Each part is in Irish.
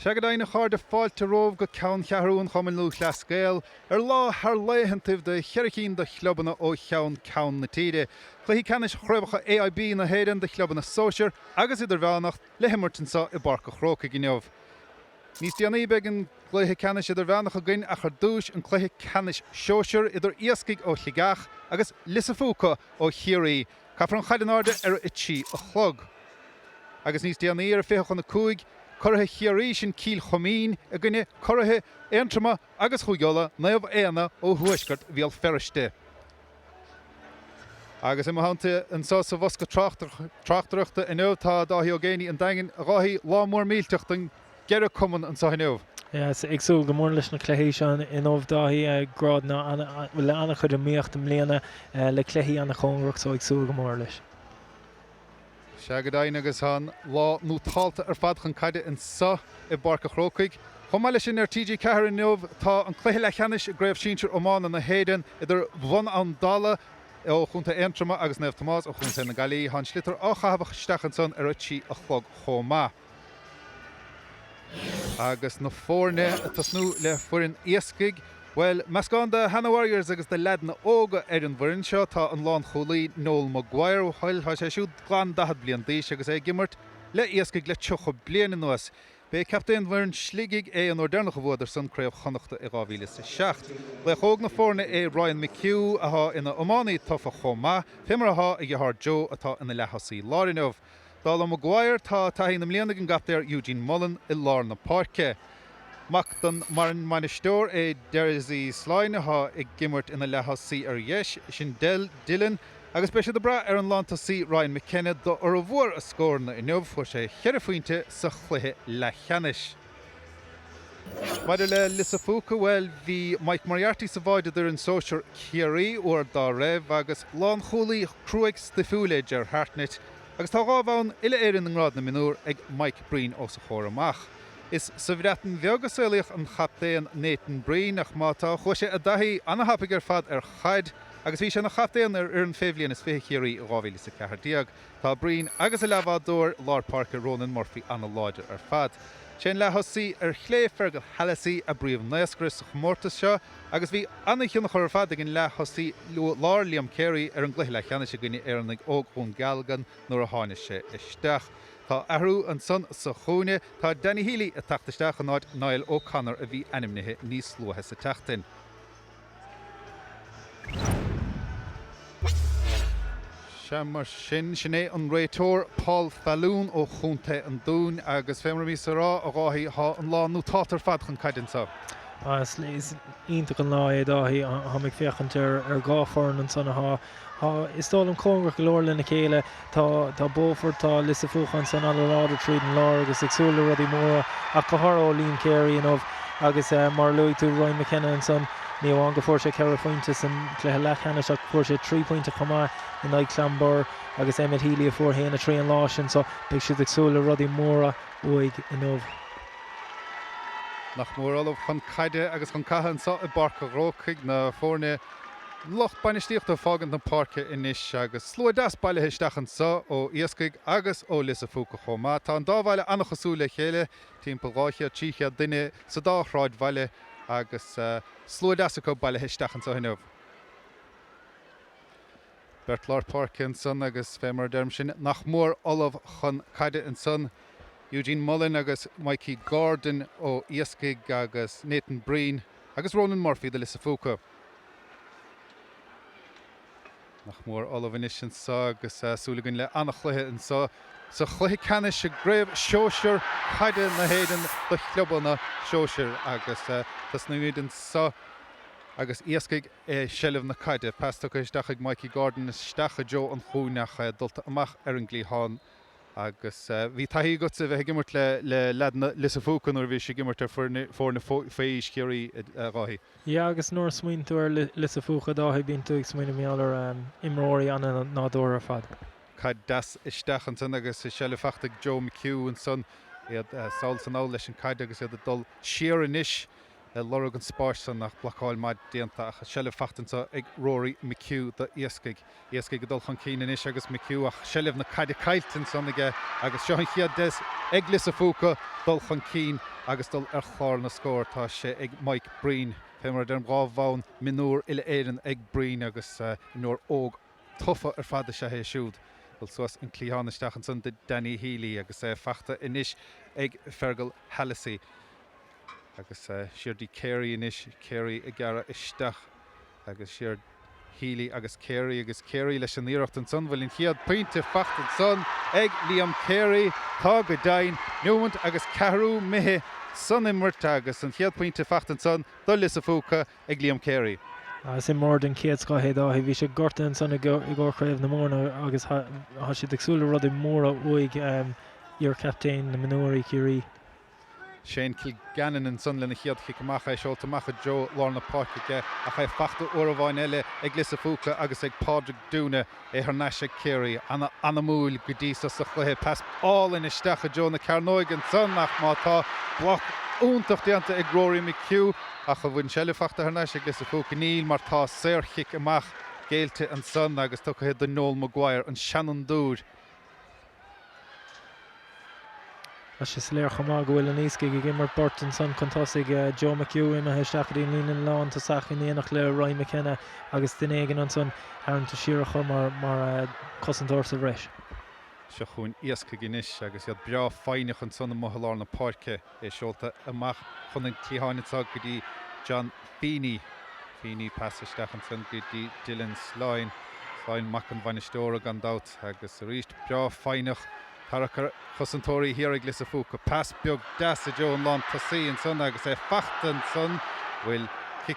Seagadaine char de fáilte rómh go ceann cheathrún chumann lú leascéal lá thar léhantaobh de cheiricín de chlubanna ó ceann na tíide. Chluiche Ceannais chreibhecha AIB na héireann de chlubanna Sóisear agus idir bheannacht le himmartinsa I barca chróca gniomh. Níos déanaí beagin Chluiche Ceannais idir bheannacha gin a chur dúis an Chluiche Ceannais Sóisear idir Iascaigh ó Sligeach agus Phúca ó Ciarraí. Caithfar an chaidenáide ití a chlog. Agus níos déanaí ar féchach na cúig Cortha Ciarraí sin cíl chomín a gine cortha éantrama agus chuigheola naomh éana ó thuaisceart bhíal ferriste. Agus I hananta an sása bhosca Tráchtaireachta in tá Dáithí ó géine an daingin ráthí lámór mílteachtain geire cumann an sahinneomh. Yes, agsúil go mór leis na cluiche seán in ómh Dáithí grád bhfuil le annach chud míocht am léana le cluiche anna chóngracht so agsúil go mór leis. Seagadaine agus an lá nútáilta ar fad chun caide in sa I barca chrócaigh. Chomáile sin ar TG4 in nómh tá an Chluiche le Ceannais a gréibh síontar ómána na héideann idir bhhan an dala ó chunta éantrama agus Naomh Tomás ó chunta na Gailí han slitar á chahabh stechan son ar ití a chlog chomá. Agus na fórne tasnú le furin Easkey. Well, meascán de Hannah Warriors agus de lead na óga ar an bhuireann seo tá an lán cholaí Noel Maguire ó thoil tá sé siúd glán 10 bliain d'aois agus gimmart le Easkey le 2 bliain in nuas. Bé captain bhuireann Sligeach an ordearnach bhódar san Craobh chonachta I 2007. Le chóg na fórne Ryan McHugh atá ina Ománaí tofa chomá, fémar atá I gcethar Joe atá ina lehasaí lárinmh. Dála Maguire tá taithí na mbliana an gaptéir Eugene Mullen I lár na parke. Mactan marin manisteor Daithí Sligeach atá gimmart ina lehasaí ar dheis sin Dylan agus beise de bra ar an lántasaí Ryan McKenna do ar a bhuair a scórna I nómh fuair sé cheirfaointe sa Chluiche le Ceannais. Maidir le Phúca well hí Mike Moriarty sa bhaide ar an Sóisear Ciarraí ó dá raibh agus lán cholaí Cruaigs de Fúlaid ar Hartnett agus tá gábhán ile éireann an rád na minúr ag Mike Breen ó sa chóir amach. Is sa bhreatain bheoga Saoileach an chaptéan Nathan Breen ach má tá chuise a Daithí anna hapig ar fad ar chaid agus bhí sé na chaptéan ar an féimbliain is féiche Ciarraí 2014. Tá Breen agus a leabhádóir Lár Parker Ronan Murphy anna láidir ar fad. Sin lehosaí ar chléifar go halasaí a bríomh naascras chmórtas seo agus bhí anna chionna chur fad gin lehosaí Lár Liam Carey ar an Chluiche le Ceannais gine ar an óg chun galgan nuair a tháinig sé isteach. Tá ahrú an son sa chúne tá Danny Healy a tachtasteach an áid Niall O'Connor a bhí animnithe níos luathe sa teachtain. Mar sin an réitóir Paul Falloon ó chunta an dún agus fémar mí sa rá a gáthí an lá nútátar fad chun caidansa. Is ionach an lá Dáithí hamig féchant ar gáfáin an sanna is dal an cóngrach go leor lena chéile tá Beaufort tá Lios Phúca an san aláidir tríd an lá agus agsúla rudí móra ach go thar Liam Carey an agus mar luigh tú Ryan McKenna an son ní bháin go fuair sé ceithre pointe san Chluiche le Ceannais ach fuair sé 3 pointe chomá in ag Clambar agus Emmett Healy a fuair héana 3 an lá sin so beidh siad agsúla rudí móra uig in ómh. Nach mór olmh chun caide agus chun caitheann sa I barca chrócaigh na fórne locht bainisteocht fágant na parke inis agus slua das bailithe stechan sa ó Iascaigh agus ó Lios Phúca chomá. Tá an dábhaile anna chosú le chéile timpeall ráiche tíche duine sa dáthráid bhaile agus slua das go bailithe stechan sa hinmh. Bert Lár Parke an son agus fémar derm sin nach mór olmh chun caide an son Eugene Mullen agus Mikey Gordon ó Iascaigh agus Nathan Breen agus Ronan Murphy de Lios Phúca. Nach mór olmh inis sin sa agus súlagan le anna chluiche an sa Chluiche Ceannais a gréibh Sóisear caide na héideann do chlubanna Sóisear agus tas na muid an sa agus Iascaigh sellh na caide pastach isteach ag Mikey Gordon is steach Joe an chúnach dulta amach ar an glíán agus bhí taithí go sa bheith gimmart le leadna Lios Phúca nuair bhí sé gimmart ar fórna féis Ciarraí ráthí. Ja agus nuair smaoin tú ar Lios Phúca Dáithí bíonn tú ag smaoine meallar imróirí anna nádóir ar fad. Caid das isteach an son agus is sellh feachtaigh Joe McHugh an son iad Saul san á leis an caide agus iad dul siar inis Lorg an spásan nach blacáil maid déanta ach sellh fachtanta ag Rory McHugh de Iascaigh. Iascaigh go dul chun cíine is agus McHugh ach sellh na caiide cailtin sanige agus seoin chiad des ag Lios a Phúca dul chun cín agus dul ar chlár na scór tá sé ag Mike Breen. Fémar den bhábháin minúr ile éan ag Breen agus nuair óg tufa ar fada sé hé siúd. Well suas in Cluiche an son de Danny Healy agus fachta inis ag Fergal Hallisey. Agus siar di Carey inis, Carey I gara isteach agus siar Healy agus Carey leis an íirecht an son bhfuil in chiad pointe facht an son ag Liam Carey tá go dain nuamant agus carú mithe son immert agus an chiad pointe facht an son dul Lios a Phúca ag Liam Carey. Sin mór den Ciarraí hédáí bhí sé gorta an son I ggur craobh na mórna agus há si agsúla rud I móra uig ar captain na minúirí Ciarraí. Shane Kilgannon an son lena chiad chicamach seolta macha Joe Lorna Parkige a cha fachta uirmháin eile ag Lios a Phúca agus ag Pádraig Dúna Ceannais Ciarraí anna múil go dtí sa chluithe pas all in isteach Joe na Ceannais an son nach mátá bloch úntacht déanta ag Rory McHugh a cha bhain sellh fachta Ceannais ag Lios a Phúca níl mar tá séir chicamach géalte an son agus tucha den Noel Maguire an Shannon Dúr. As sé sléir chumá go bhfuil an Easkey go gimmar bort an son contásigh Joe McHugh in a heisteachí líon lán tá sachan éanach le Ryan McKenna agus duine éigen an son aranta siar chu mar cosantóir sa bhreis. Se chuin Iascaigh inis agus iad bra fáinech an son mo na páirce seolta amach chun an Cluiche go dtí John Feeney pass isteach an son go dtí Dylan Sláin mac an bhainisteóra gan dát agus ríist bra fáinech Tarachar chosantóirí here ag Lios a Phúca pass beag das a Joe an lán tosaí an son agus fachtan son bhfuil kick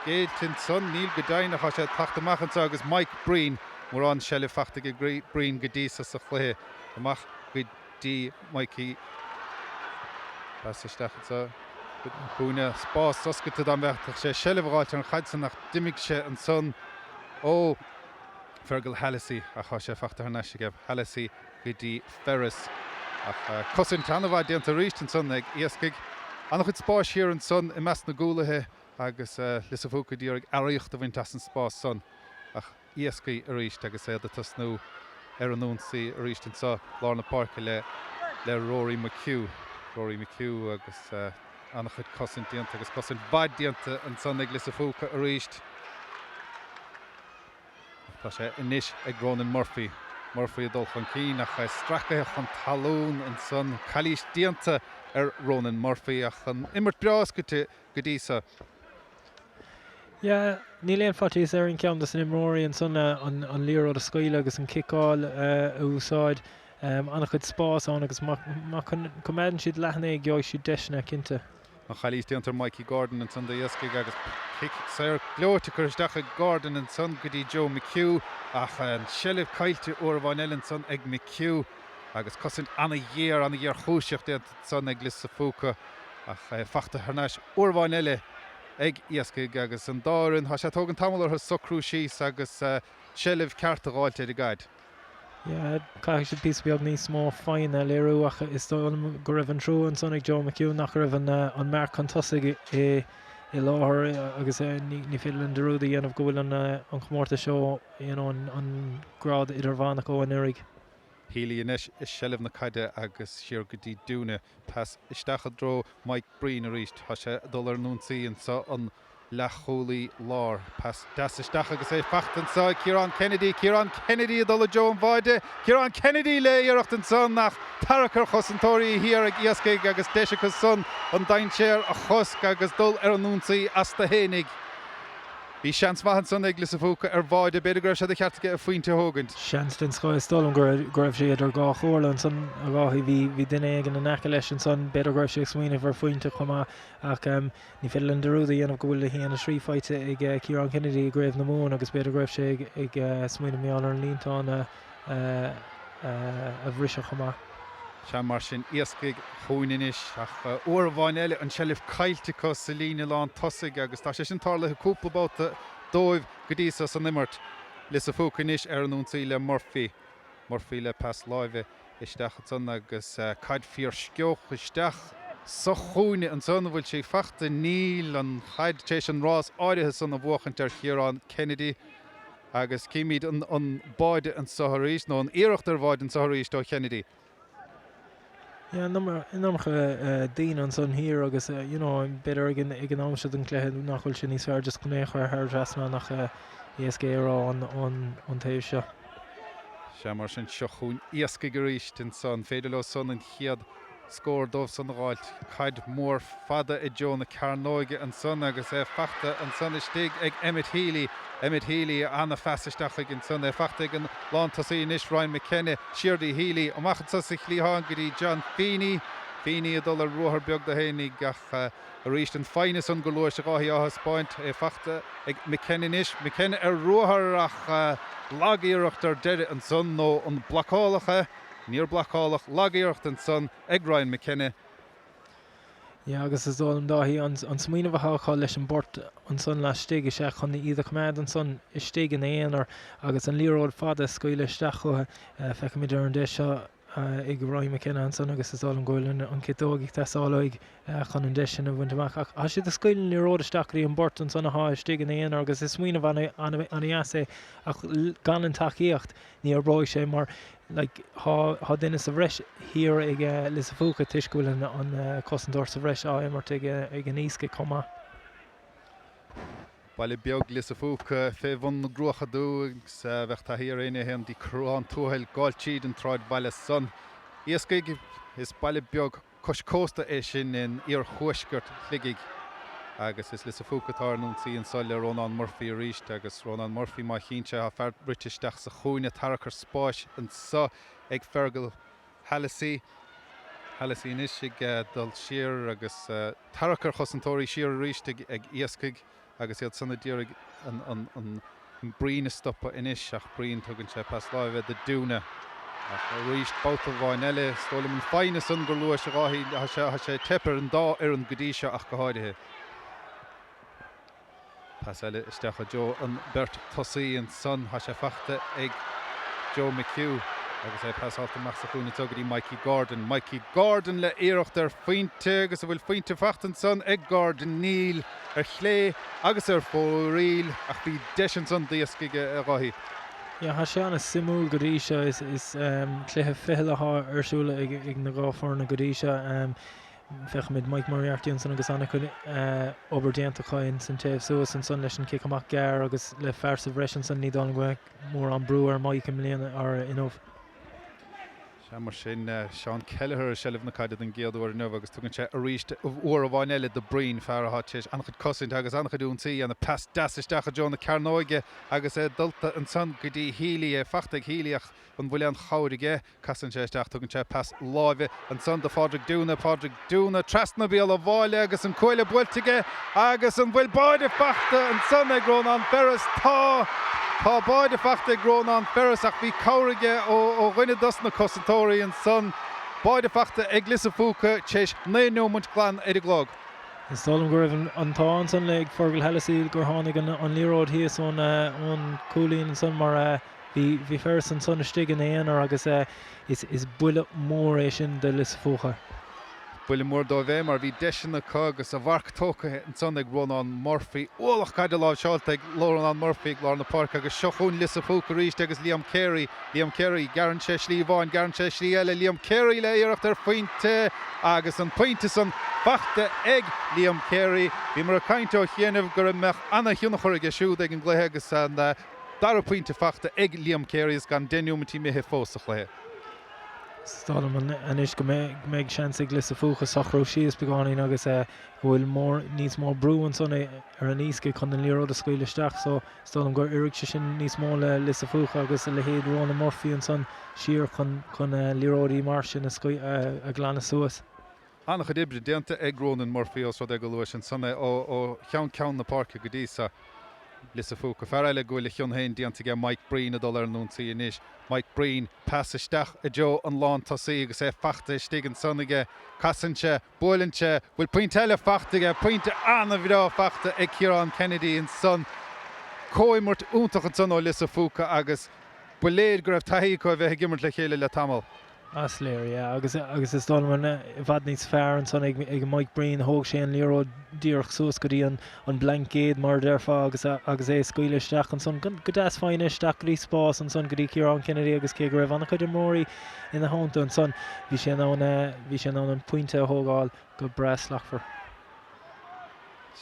géiltin son níl go dainach sé tachtamach an agus Mike Breen mar an sellh fachta go Breen go dtí sa chluithe amach go dtí Mikey pass isteach sa búna spás oscaite an bheach sé sellhráilte an chaid san nach dimig sé an son ó Fergal Hallisey a cha sé fachta Ceannais ag Hallisey go dtí Ferris ach cosin tanmhaid déanta ríist an son ag Iascaigh annach chud spáis hir an son I meas na gúlathe agus Lios a Phúca dtí ag aíocht a bhaint as an spás son ach Iascaigh a ríist agus a tasnú ar an únsaí a ríist an sa Lorna Parke le Rory McHugh agus annach chud cosin déanta agus cosin bhaid déanta an son ag Lios a Phúca a ríist. Tá sé inis ag Ronan Murphy a dul chun cín ach stracha chun talún an son chalís déanta ar Ronan Murphy ach an immert breas go dtí sa. Ja, ní léon fatíos ar an ceann san imróí an son an líor a scoile agus an kickáil úsáid annach chud spás an agus cuméan siad leithna ag geoidh siad deisna cinnte. An chalís déantar Mikey Gordon an son de Iascaigh agus séir glóirte chuirteach Gordon an son go dtí Joe McHugh ach an sellh caiilte uirmháin eile an son ag McHugh agus cosin anna dhéar chúiseach déanta son ag Lios a Phúca ach fachta Ceannais uirmháin eile ag Iascaigh agus an dárin tá sé tógan tamil ar socrú síos agus sellh cearta gáilte i gaiid. Ja, caiigh siad pís beag níos mó fáinne léirú ach is dóm go raibh an trú an son ag Joe McHugh nach raibh an mar contosaigh I láthair agus ní féidir an derúda dhéanamh go bhfuil an chomórta seo an grád idirmhanach ó an uirigh. Healy inis is sellh na caide agus siar go dtí Dúna pas isteach dro Mike Breen a ríist tá sé dul ar núnsaí an sa an lecholaí lár pas das isteach agus fachtan sa Ciarán Kennedy a dul Joe an bhaide Ciarán Kennedy le iirecht an son nach tarachar chosantóirí hir ag Iascaigh agus deisechas son an dainséir a chosc agus dul ar an núnsaí as de hénig. Bhí seans maithan son ag Lios a Phúca ar bhaide beidir go raibh sé cheartcha a faointe thógant. Seans den scoil stólam go raibh siad ar gá chóirla an son a gáthí bhí duine ag an aice leis an son beidir go raibh sé smaoineh ar faointe chumá ach ní féidir an derúda dhéanamh go bhfuil híana trí fáite ag Ciarán Kennedy ag raibh na mún agus beidir go raibh sé ag smaoineh meáil ar an líontáin a bhriseach chumá. Se mar sin Iascaigh chuinis ach uirmháin eile an sellh caiilte cos sa líne lán tosaigh agus tá sé sin tarla cúplabáta dóibh go dtí sa san immert Lios a Phúca inis ar an únsaí le Murphy le pass láimhe isteach son agus caiid fíor sceoch isteach sa chúine an son bhfuil sé fachta níl an chaid tééis an rás áirithe san a bhuachant ar Ciarán Kennedy agus cíimiad an báide an Satharin nó an iirecht ar bháid an Satharin dó Kennedy. Yeah, nummer Dean an son here agus you know better ag an amse den cléthe nachhfuil sin níos fear just chuné chuir thar drasna nach Iascaigh rá an taobh seo. Se mar sin seo chuún Iascaigh ríist in son féidir le son an chiad scór dómh san gháil chaid mór fada I deo na Ceannais an son agus fachta an son istigh ag Emmett Healy anna fesisteach ag an son fachta ag an lántasaí inis Ryan McKenna Siardaí Healy amachchan sa sa chlíthán go dtí John Feeney a dul ar ruthar beag de hénig gach a ríist an feinis an Cluiche gáthí áthas point fachta ag McKenna inis McKenna ar ruthar ach lagíireacht ar deire an son nó an blacálacha níor blacálach lagíireacht an son ag Ryan McKenna. Yeah, agus is dul an Daithí an smaoine bheitá leis an bort an son le stig is chun iad command an son is stig in éonar agus an líród fada scoile isteach chu feice mid ar an de seo ag Ryan McKenna an son agus is dul an ghfuil an citóigh teálaigh chun an de sin a bhaintach ach a siad a scoile líród isteachí an bort an son a stig in éonar agus is smaoine an Iascaigh ach gan an taíocht ní ar bráid sé mar like ha dinne sa bhreis hir ag lis a Phúca tuisciúil an cosintúir sa bhreis mar ag an Easkey comma. Baile beag lis a Phúca fé bhain na gruacha dúgus bheithtá hir aine hen dí Craobh túhail gáiltíad an tráid baile son. Iascaigh is baile beag coscósta é sin in ar chuisgurt Sligeach agus is lis a Phúca tarnún sí an soile Ronan Murphy a ríist agus Ronan Murphy má chinse a fer britisteach sa chúine tarachar spáis an sa ag Fergal Hallasí inis ag dul siar agus tarachar chosantóirí siar a ríist ag Iascaigh agus iad sanna dírig an brín stoppa inis ach brín tugann sé pas láimhe de dúna ach a ríist bouta bháin eile stóla an fáine san gur luas a ráthí a sé tepar an dá ar an godíise ach go háirithe. Pas eile isteach a Joe an Bert Tosaí an son ha sé fachta ag Joe McHugh agus pas alta mach sa chúna tugadí Mikey Gordon le iirecht ar faointe agus a bhfuil faointe fachtan son ag Gordon Neil ar chlé agus ar fóríl ach bhí deis son Iascaigh a ráthí. Ja, ha sé anna simú godíise is cléthe fihileá arsúla ag na gáfar na godíise fech mid Mike Moriarty san agus anna chun oberdéanta chain san taobh suas an son leis an cic amach gar agus le fersa bhreis san ní dá go mór an brúar Mike mlíana ar inóh. Se mar sin Sean Kelleher sellh na caiide an géadúir nuh agus tugann sé a ríist uair a bháin eile de brín fearrá tééis annachchud cosint agus annachchud úntaí anna pas dasisteach a Joe na Ceannais agus dulta an son go dtí Healy fachta ag Healy ach an bhfuil an chairige casan sé isteach tugann sé pas láimhe an son de Pádraig Dúna trasna bíal a bháile agus an coile builtige agus an bhfuil báide fachta an son ag Ronan Ferris tá báide fachta ag Ronan Ferris ach bhí cáirige ó rinne dus na cosantóirí an son báide fachta ag lis a Phúca tééis 9 muint glan idir glog. Is dólam go raibh an tá san le Fergal Hallasí gur tháinig an líród híos ón cúlín san mar bhí Ferris an son istigh in éonar agus is buile mór é sin de lis a Phúca. Buile mór dó bhéh mar bhí deisina agus a bharc tócathe an son ag Ronan Murphy ólach caiide láh seolta ag Ronan Murphy lá na parc agus seo chuún lis a Phúca ríist agus Liam Carey garan sé slí bháin garan sé slí eile Liam Carey le iirecht ar faointe agus an pointe san fachta ag Liam Carey bhí mar a caiinte ó chéanamh gur meach anna hiúnachir ag siúd ag an gluthe agus an dar pointe fachta ag Liam Carey is gan denúmatí mithe fós a chléthe. Stálam an is go méid seansaigh lis a Phúca sachrú síos beáin agus bhfuil níos mór brú an son ar an Easkey chun an líród a scoile isteach so stálam gur iiric sé sin níos mó le lis a Phúca agus le héad Ronan Murphy an son siar chun líródaí mar sin a glanna suas. Annachchud ibre déanta ag Ronan Murphy os ag go luas an sanna ó ceann na parca go dtí lis a Phúca fear eile gohfuil chion hain díanta ige Mike Breen a dul ar núntaí inis. Mike Breen pas isteach a Joe an lán tosaí agus fachta istigh an sonige casanse, builinte, bhfuil pointe eile fachtaige, pointe anna bhírá fachta ag Ciarán Kennedy an son. Cóimmirt úntaach an son ó lis a Phúca agus buléad go raibh taithí chu bheith gimmert le chéile le tamil. Asléir, agus is dul man bhd níos fearr an son ag Mike Breen thóg sé an líró díoch suas go dtí an blancéad mar dearfa agus é scoile isteach an son go deas fáin isteach go dtí spás an son go dtí Ciarán Kennedy agus cé go raibh anna chuidir mórí ina hánta an son bhí sé ná an puinte a thógáil go breslach for.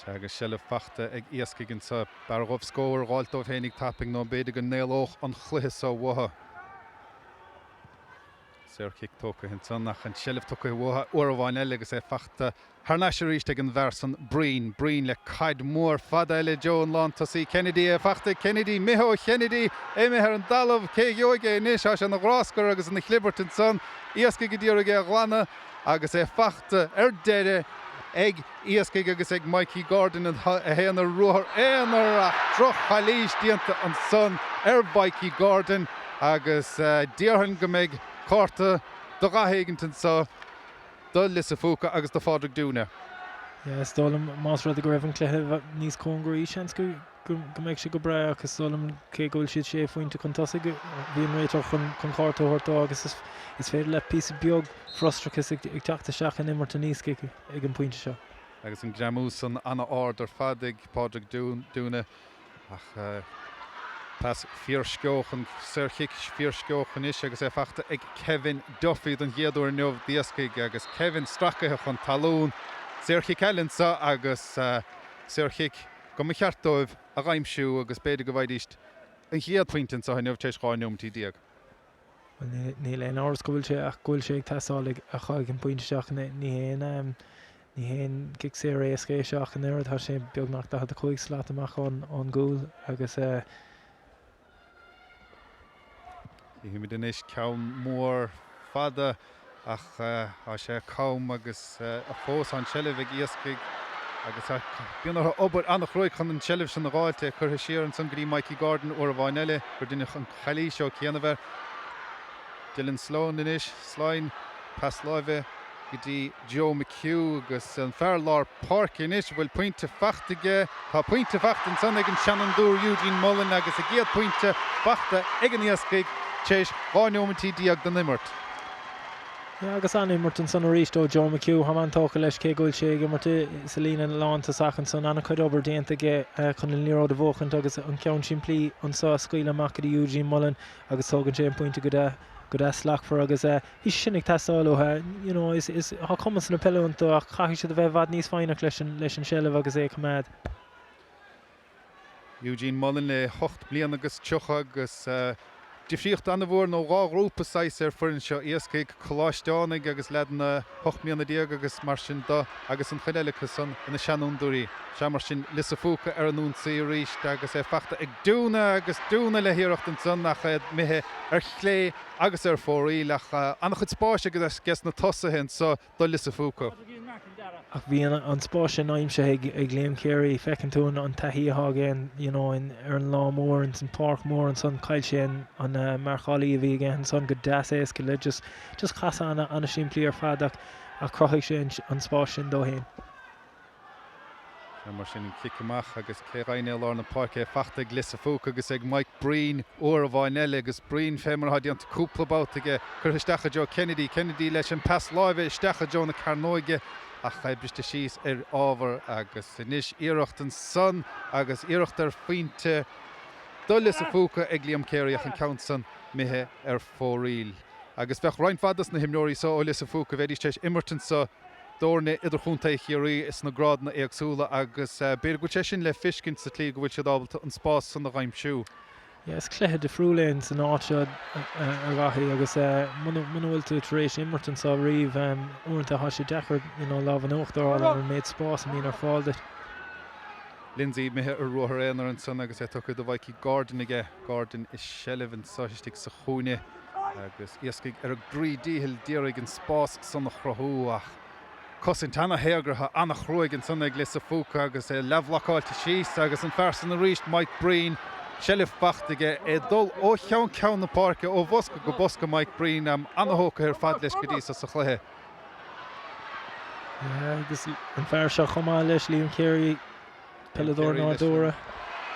Agus sile fachta ag Iascaigh sa Craobh scóir gáiltómh hénig tapping nó beidir go néalóch an chluithe sa bhatha. Cearraí tóca hin san nach an sile tóca bhatha uair bháin eile agus é fachta Tharna sé ríiste ag an bhar Breen le caid mór fada eile Joan Lán Tosí Kennedy é fachta Kennedy Miho Kennedy éime ar an dalamh cé gheoige inis as an ráscar agus an chlibertin san Iascaigh go dtíor a glána agus é fachta deire ag Iascaigh agus ag Mikey Gordon a héana ruthar éanaar a troch chalís díanta an son Mikey Gordon agus díorhan go méid cárta do gahéigeantain sa dul lis a Phúca agus do fádraigh dúna. Stolam más rud a go raibh an cléthe níos cóngraí seans go méid sé go bre agus stolam cé gúil siad sé faointe chun tosaigh bhíon réiteach chun cárta thuirtá agus is féidir le pí beag frostrachas ag teachta seach an immar tan Easkey ag an puinte seo. Agus an gramús an anna áard ar fad ag pádraigh dúna ach pas fíorsceochan Cearraí fíorsceochan is agus é fachta ag Kevin Duffy don ghéadúir neamh Iascaigh agus Kevin stracathe chun talún Cearraí Kellinsa agus Cearraí go mo cheartóibh a ghaimsiú agus beidir go bhaidíist an chéad pointin sa neamh teis gáinúmtí díag. Ní le áras go bhfuil sé ach gúil sé ag teáil a chaig an puinte seach ní héon gic sé Iascaigh seach an airad sé beag nach da a chuig slaat amach an gúil agus Himid inis ceann mór fada ach á sé cám agus a fós an seileamh ag Iascaigh agus bíonar obair annach roiig chun an seileamh sin na gáilte chur siar an san go dtí Mikey Gordon uair a bháin eile gur duine an chalí seo céanamh Dylan Sloan inis Sláin pas láimhe go dtí Joe McHugh agus an fearlár Park inis bhfuil puinte fachtaige tá puinte fachta an san ag an Shannon Dúr Eugene Mullen agus a géad puinte fachta ag an Iascaigh Téis gáinúmtí díag den immert. Agus an immert an san ríist ó Joe McHugh ha man tóca leis cé gúil sé immerte sa lína lánta sachan san anna chuid obair déanta chun an líró de bhóchant agus an ceann siimplí an sa scoil amach go Eugene Mullen agus tógann sé an puinte go slach for agus hí sinnig teáilthe is há cumas na peúnta ach chaithí sé a bheith bhd níos fáinach leis an seileamh agus é cumad. Eugene Mullen le 8 bliana agus tucha agus Difriocht an bhór nó rá grúpa sais ar furin seo Iascaigh choláisteánaigh agus ledan 8 míonna díag agus mar sin dá agus an chailechas san ina Shannon Dúrí se mar sin lis a Phúca ar an nún sa ríist agus é fachta ag dúna agus dúna le hiíocht an san nach mithe ar chlé agus ar fóí lech annach chud spáise agus ges na tosa hen so dul lis a Phúca. Ach bhí an spáise naimse ag léim céirí fecinn tún an taithíá géin ar an lámór an san park mór an san caiil sé an marchalí a bhí géin san go deas éasca le just chasa anna siimplí ar fad ach crochaigh sé an spáis sin dó héin. Mar sin cicamach agus céráine lá na park é fachta ag lis a Phúca agus ag Mike Breen uair a bháin eile agus Breen fémar hadí an cúplabátaige chur isteach Joe Kennedy leis an pas láimhe isteach Joe na Carnoige ach briste síos ar ábhar agus inis iirecht an son agus iirecht ar faointe dul lis a Phúca ag líam céiríach an count san mithe ar fóríl. Agus bheith roiin fadas na himnóirí sa ó lis a Phúca bheith teis immertan sa dórna idirchúnta Ciarraí is na grádanna éagsúla agus beir go sin le fiscin sa tlí go bhfuil sé dábalta an spás san na ghaimsiú. Is cléthe de friúléin san áte ar rathaí agus bhfuil tú éis immertan sa riomh uanta há sé dechar láh an uachtar ar méid spás a mín ar fáilde. Lindsay mithe ar ruthar an san agus é tucha do Mikey Gordon aige. Gordon is seileamh an sáistigh sa chúine agus Iascaigh ar a grídíhil díraigh an spás san na chrathúach. Cosin tanna héagratha annach roiig an san ag lis a Phúca agus é lehhlacháilte síos agus an fersan na ríist Mike Breen seileamh fachtaige é dul ó ceann na parke ó bhosca go bosca Mike Breen anthóca ar fad leis go dtí sa chluthe. Agus an fear seo chumá leis líon céirí Pelador nádúra.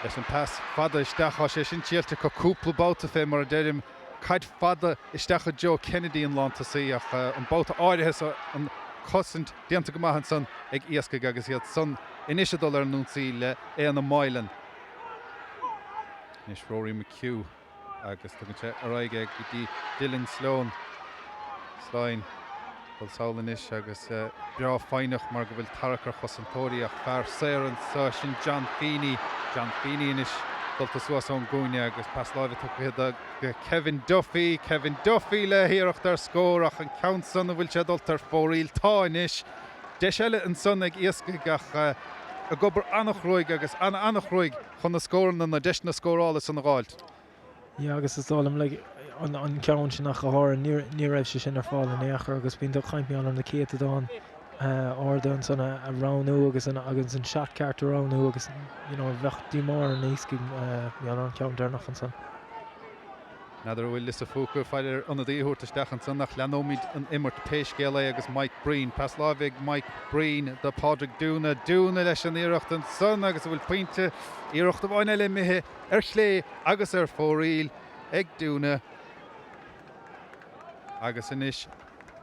Leis an pas fada isteach sé sin tíalta go cúpla báta fé mar a deirim cad fada isteach Joe Kennedy an Lantasí ach an bóta áirithe an cosint dianta go maithe san ag Iascaigh agus iad san inisiadul ar núnsaí le éana mailen. Nis Rory McHugh agus tugann sé aráige ag dtí Dylan Sloan. Sláin bhil saolan is agus bra fáinach mar go bhfuil tarachar chosantóirí ach fear Satharin sa sin John Feeney inis dulta suas ón gúine agus pas láimhe tucha Kevin Duffy le hiíocht ar scór ach an count san a bhfuil sé dultar fóríl tá inis. Deis eile an son ag Iascaigh ach a gobar annach roig agus annach roig chun na scóran na deis na scórála san na gáilt. Ja, agus is dólam le an ceann sin nach chóir ní raibh sé sin ar fáil in éachar agus bíon do chaimpe an na céad dáin áda an sanna a ránú agus an seaachceart a ránú agus bhechtí mar an Easkey an ceann dearnach an san. Nadidir bhfuil Lios Phúca feidir an dtíúirt isteach an san nach leanóid an immert péiscéala agus Mike Breen. Pas láimh Mike Breen de Padraig Dúna leis an iirecht an san agus bhfuil pointe iirecht a bhaine le mithe ar chlé agus ar fóríl ag Dúna. Agus inis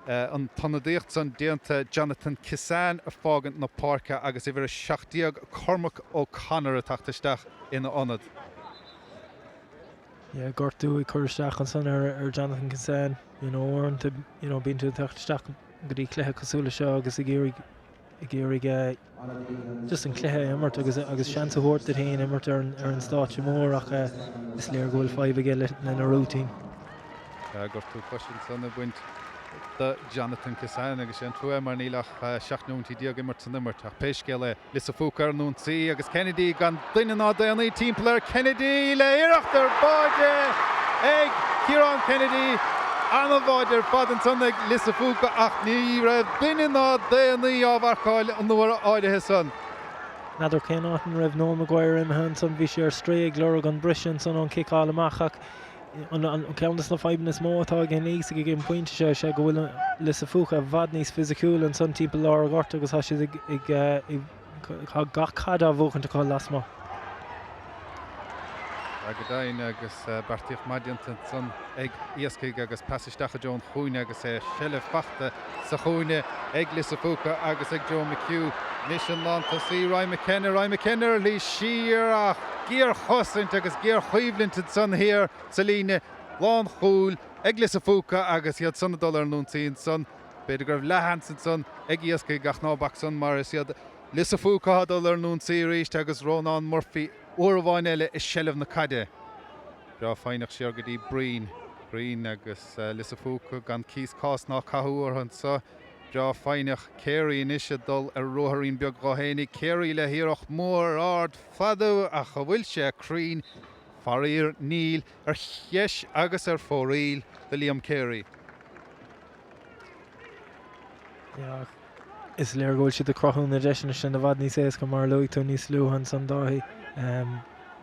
an tanadíocht san déanta Jonathan Kissan a fágant na páirce agus i bhar seachtaíag Cormac O'Connor a tachtasteach ina anad. Ja, gortú I chuirteach an san ar Jonathan Kissan, orintanta bíonn tú tachtasteach go dtí cluiche cosúla seo agus I ggéirigh just an cluiche immert agus seansa thuirta haon immert ar an stáit mór ach is léir go bhfuil 5 aige na rútín. Gortú cosisiún san a bhaint de Jonathan Kissan agus sé an trú mar nílach seachnúntí diaag immert san immert ach péiscéala Lios Phúca ar núnsaí agus Kennedy gan duine ná déanaí timppla Kennedy le iirecht ar báide ag Ciarán Kennedy anna bháidir fad an san ag Lios Phúca ach ní raibh duine ná déanaí ábharcáil an nuair áirithe san. Nadidir cé átain raibh Noel Maguire imthe san bhí sé ar stréig leir an brisin san an cicáil amach ach an ceannas na feibnas mótá gin Easkey gin pointe sé go bhfuil Lios Phúca bhd níos fisiciúil an san timp lá gart agus has ag gach cad a bhóchan tá lasma. Agadain agus Bartíoch Madianta san ag Iascaigh agus pasisteach John Chúine agus selle fachta sa Chúine ag Lios Phúca agus ag Joe McHugh Nis an Lantasí Ryan McKenna lí siar ach Gear chosaint agus gear chuimhlint san hir sa líne lán chúil ag Lios Phúca agus iad sanna dul ar núntaí san beidir go raibh lehansan san ag Iascaigh gach nábach san mar is iad Lios Phúca dul ar núntaí ríist agus Ronan Murphy uair bháin eile is sellh na caide. Bra fáinach siar go dtí Breen agus Lios Phúca gan cís cás ná cathú ar an sa Bra fáinach Céirí inise dul ar rothairín beag gáhénig Céirí le hiíoch mór ard fadú a go bhfuil sé crín farír níl ar cheis agus ar fóríl de Liam Céirí. Ja, is léir go bhfuil siad a crothún na deisina sin a bhd níos éas go mar luigh tú níos luúhan san Dáithí.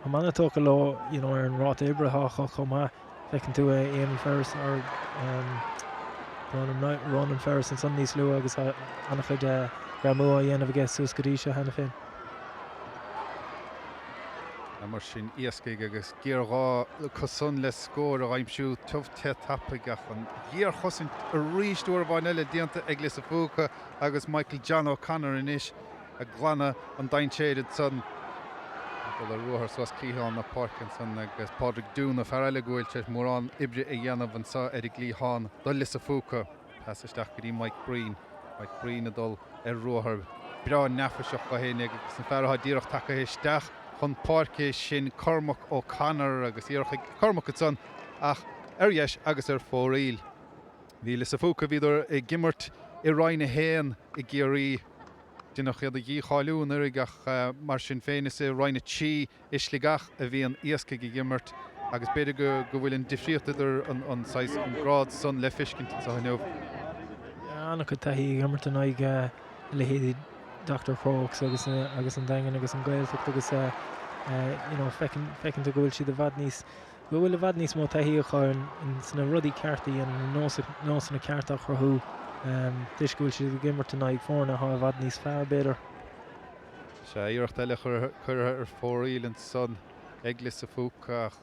A manana tóca lá ar an rát Ibrahach chumá fecinn tú Éan Ferris ar Ronan Ferris an san níos luú agus anna chud ramú a dhéanamh ige sús go dtí seo hena féin. Mar sin Iascaigh agus géará cosun le scór a aimimsú tufte tappaigach an dhéar chosin a ríistúir bhain eile dianta ag Lios Phúca agus Michael John O'Connor inis a glanna an daintéad san a ruthar suas clíán na páircin san agus Padraig Dúna fear eile gohfuil sé mórrán ibre a dhéanamh an sa ar glíán do Lios Phúca pasisteach go dtí Mike Breen a dul ar ruthar bra nefaseach go hénig agus an feartha díreach take isteach chun páirce sin Cormac O'Connor agus íorcha Cormac san ach ar dheis agus ar fóríl. Bhí Lios Phúca bhíidir i gimmert I roiine héan I Géirí Dinach iad a dhí cháiliún ach mar sin féin is roiine tí Sligeach a bhí an Iascaigh I gimmert agus beidir go bhfuil an difríochtaidir an 6 grád san le fiscint sa hanneomh. Anna go taithí gimmert an aig le héadí Dr. Craobh agus an daingan agus an gaeltacht agus fecinn go bhfuil siad a bhd níos bhfuil a bhd níos mó taithí a chuir in sna rudí ceartaí an nós na cearta chruthú. Dis go bhfuil siad a gimmert an aig fórna a bhd níos fearr beidir. sé íirecht eile chur ar fóríl an san ag Lios Phúca ach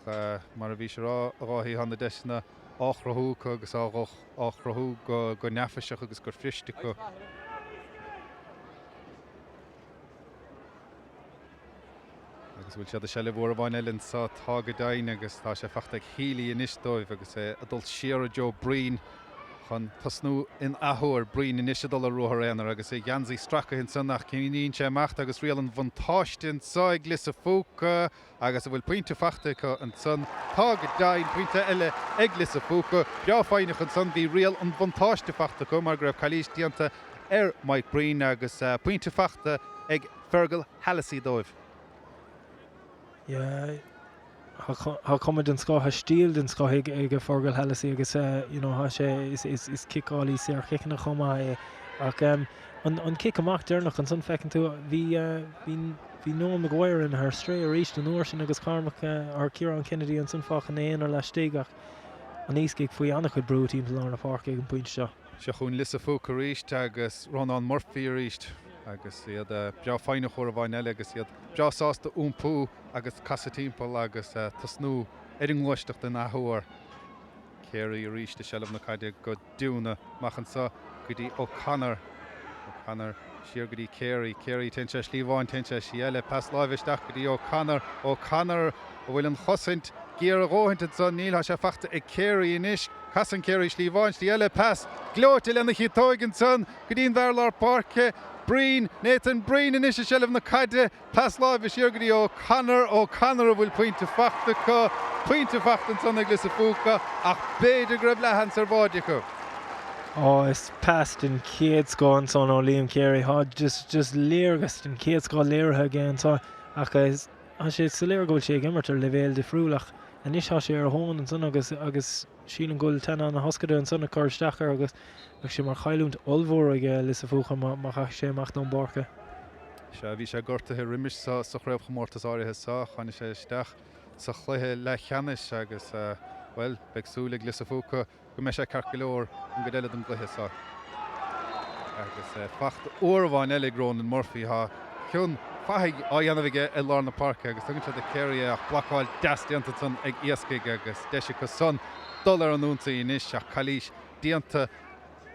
mar a bhí sé ráthí hanna deisna áchrathúcha agus áchrathú go neafaiseach agus gur fristicha. Agus bhfuil siad a se le bhór bhain eilinn sa tága dain agus tá sé feachta hílí inis dóibh agus adult siar Joe Breen chun tasnú in athúir Breen in isiadal a ruthar éanar agus Gansaí stracha hin san nach cíníonn sé meachta agus rialann bhantáistin Saig Lis a Phúca agus a bhfuil pointe feachta an san tága dain pointe eile ag Lis a Phúca beáfáinach an san bhí rial an bhantáiste feachta mar go raibh Cluiche dianta Mike Breen agus pointe feachta ag Fergal Hallasí dóibh. Yeah, ha come den sco ha stíl den sco ag Fergal Hallasí agus ha sé is kickáí sé ar kicna chuma ach an kick amach dearnach an san fecinn tú hí nó Maguire in haar stré a ríist an uair sin agus Carmach ar Ciarán Kennedy an san fachan éon ar le Sligeach an Easkey faoi annach chud brú tím lá na park ag an puinte seo. Se chun Lis a Phúca ríist agus Ronan Murphy ríist agus iad bra fáinna chóir bhain eile agus iad bra sásta úmpú agus casa timppla agus tasnú iringluisteach den athúir Céirí a ríiste sealamh na caide go dúna machchan sa go dtí O'Connor siar go dtí Céirí tinse slíomháin tinse sí eile pas láimhisteach go dtí O'Connor ó bhfuil an chosaint géar a róhainte san níl sé feachta ag Céirí inis casan Céirí slíomháin slí eile pas glótil lena chitóigen san go dtíon bhearlar parke Nathan Breen in is sealamh na caide pas láimh siar go dtí O'Connor bhfuil pointe feachta san ag Lis a Phúca ach beidir go raibh lehan ar báide go. Is past in kids gone son o Liam Carey just leergus in kids go leerha again so ach is sé leer goil sé gimmerter level de frúlach an is ha sé ar hón an son agus sílan goil ten an hoscada an son cur stachar agus sé mar chailúnt olmhór ag Lis a Phúca má cha sé macht an barca. Se bhí sé gortathe riimiis sa chraibh chomórtas áirithe sa chaine sé isteach sa chluthe le Ceannais agus well beagsúla Lis a Phúca go me sé carcilóir an go déile an gluthe sa. Agus facht uormháin eile Ronan Murphy ha chun faigh á dhéanamh i lár na parca agus tugann sé de Céirí ach blacháil deasdianta san ag Iascaigh agus deise go son dul ar an únta inis ach Cluiche dianta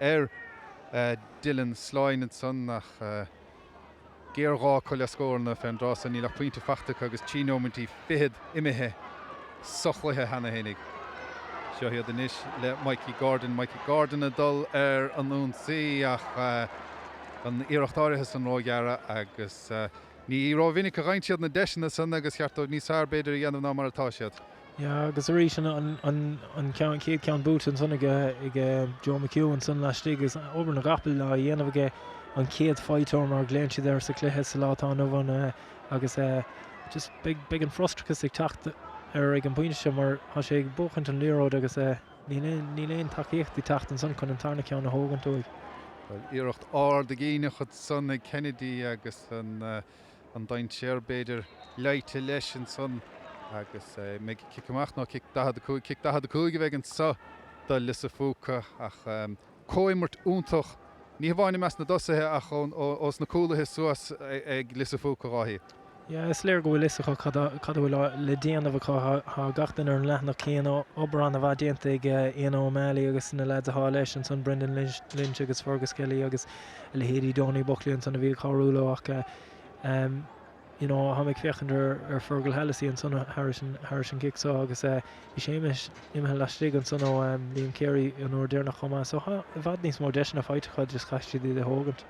Dylan Sláin an son nach géarghá chuile scórna fan drás an íle pointe feachta agus tíómintí fihid imithe sochlaithe hena hénig. Seo hiad inis le Mikey Gordon a dul ar an únsaí ach an iarachtáirithe san rógeara agus ní rá vinnig a reintiad na deisina san agus cheartó níos beidir dhéanamh ná mar atá siad. Ja, agus a rís an céad ceann bút an son ag Joe McHugh san le Sligeach obair na gapel a dhéanamh an céad fáitóir mar gléintse ar sa cluiche sa látá nóhan agus just big an frustrachas ag tacht ar ag an puinte sem mar ha sé ag bóchant an líród agus ní léon takeíochttaí tacht an son chun an tarna ceann na hógan túig. Iirecht ár de géine chud son ag Kennedy agus an dain séir beidir leite leis an son agus mé kickamach ná kick dahad a cúig bheith an sa dá Lis a Phúca ach cóimirt úntoch ní bhhaine meas na dosathe ach os na cúlathe suas ag Lis a Phúca ráhí. Ja, is léir go bhfuil lisacha cad bhfuil le déanamh ha gatain ar an lethnach céan obair an a bheith déanta ag Ian O'Malley agus na leid a há leis an son Brendan Lynch agus Fergus Kelly agus le héadí Donny Buckley an son a bhí choúla ach ha mé féchan ar Fergal Hallasí an son Harrison Kicksá agus bhí séimeis imime le Sligeach an son Liam Carey an úr déarnach chumá so bhd níos mór deisna fáitecha just caiistí de hógant.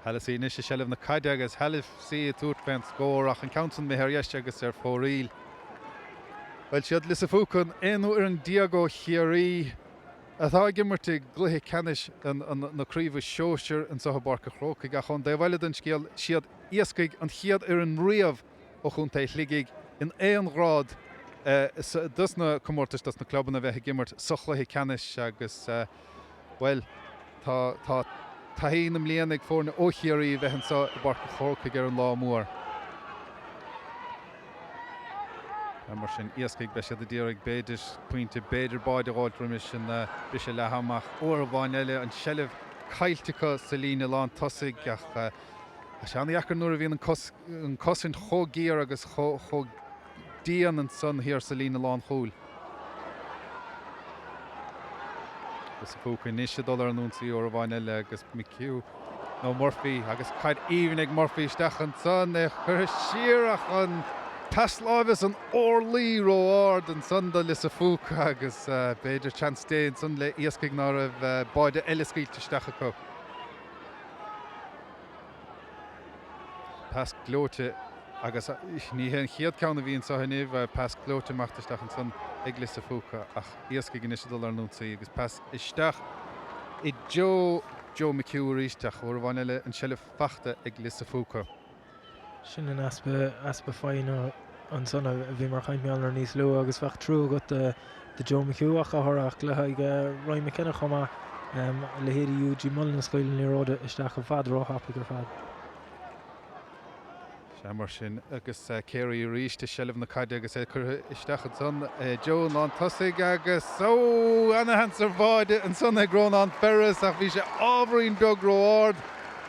Hallasí inis sealamh na caide agus Hallasí túirt ben scór ach an countan mé heariste agus ar fóríl. Weil siad Lis a Phúca éanú ar an Diago Ciarraí atá gimmerte gluthe Ceannais na críomh Sóisear an sa barca chrócaigh a chun bhile den scéal siad Iascaigh an chiad ar an riamh ó chunta Sligeach in éon rád dus na comórtas das na clubban a bheith gimmert sochluthe Ceannais agus well tá híanam líananig fórna ó Ciarraí bheithan sa barca chrócaigh ar an lá mór. Mar sin Iascaigh be siad a ddíraigh beidir pointe beidir báide ráid riimiis sin brise le haach ó bháin eile an sellh cailtecha sa lína lán tosaigh ach se an iachar nuair a bhíon an cosint chógéar agus chodían an son hir sa lína lán chúil. Is Phúca níos dollar núnsaí ó bhain eile agus McHugh nó Murphy agus cad Iascaigh Murphy isteach an son chur siarach an Taslávis an orlí roáard an sundal is Phúca agus beidir chance déin sun le Iascaigh ná rah baide eiliscailte isteach acu. Pas Cluiche agus ní hen chiad ceanna bhíon sa hanimh pas Cluiche machtasteach an son ag lis Phúca ach Iascaigh in isisiadal ar núnsaí agus pas isteach I Joe McHugh ríisteach ó bhain eile an seileh fachta ag lis Phúca. Sin an aspa fáin an son a bhí mar chaim meallar níos lu agus bheith trú got de Joe McHugh ach a thorach le ag Roy McKenna chuma le héirí UG Mullen na scoil níróda isteach an fad rá hapla gur fad. Se mar sin agus céirí ríiste seileh na caide agus chur isteach an son Joe ná tosaigh agus anna hansar báide an son ag grón an ferris ach bhí sé ábhrín beag roáard.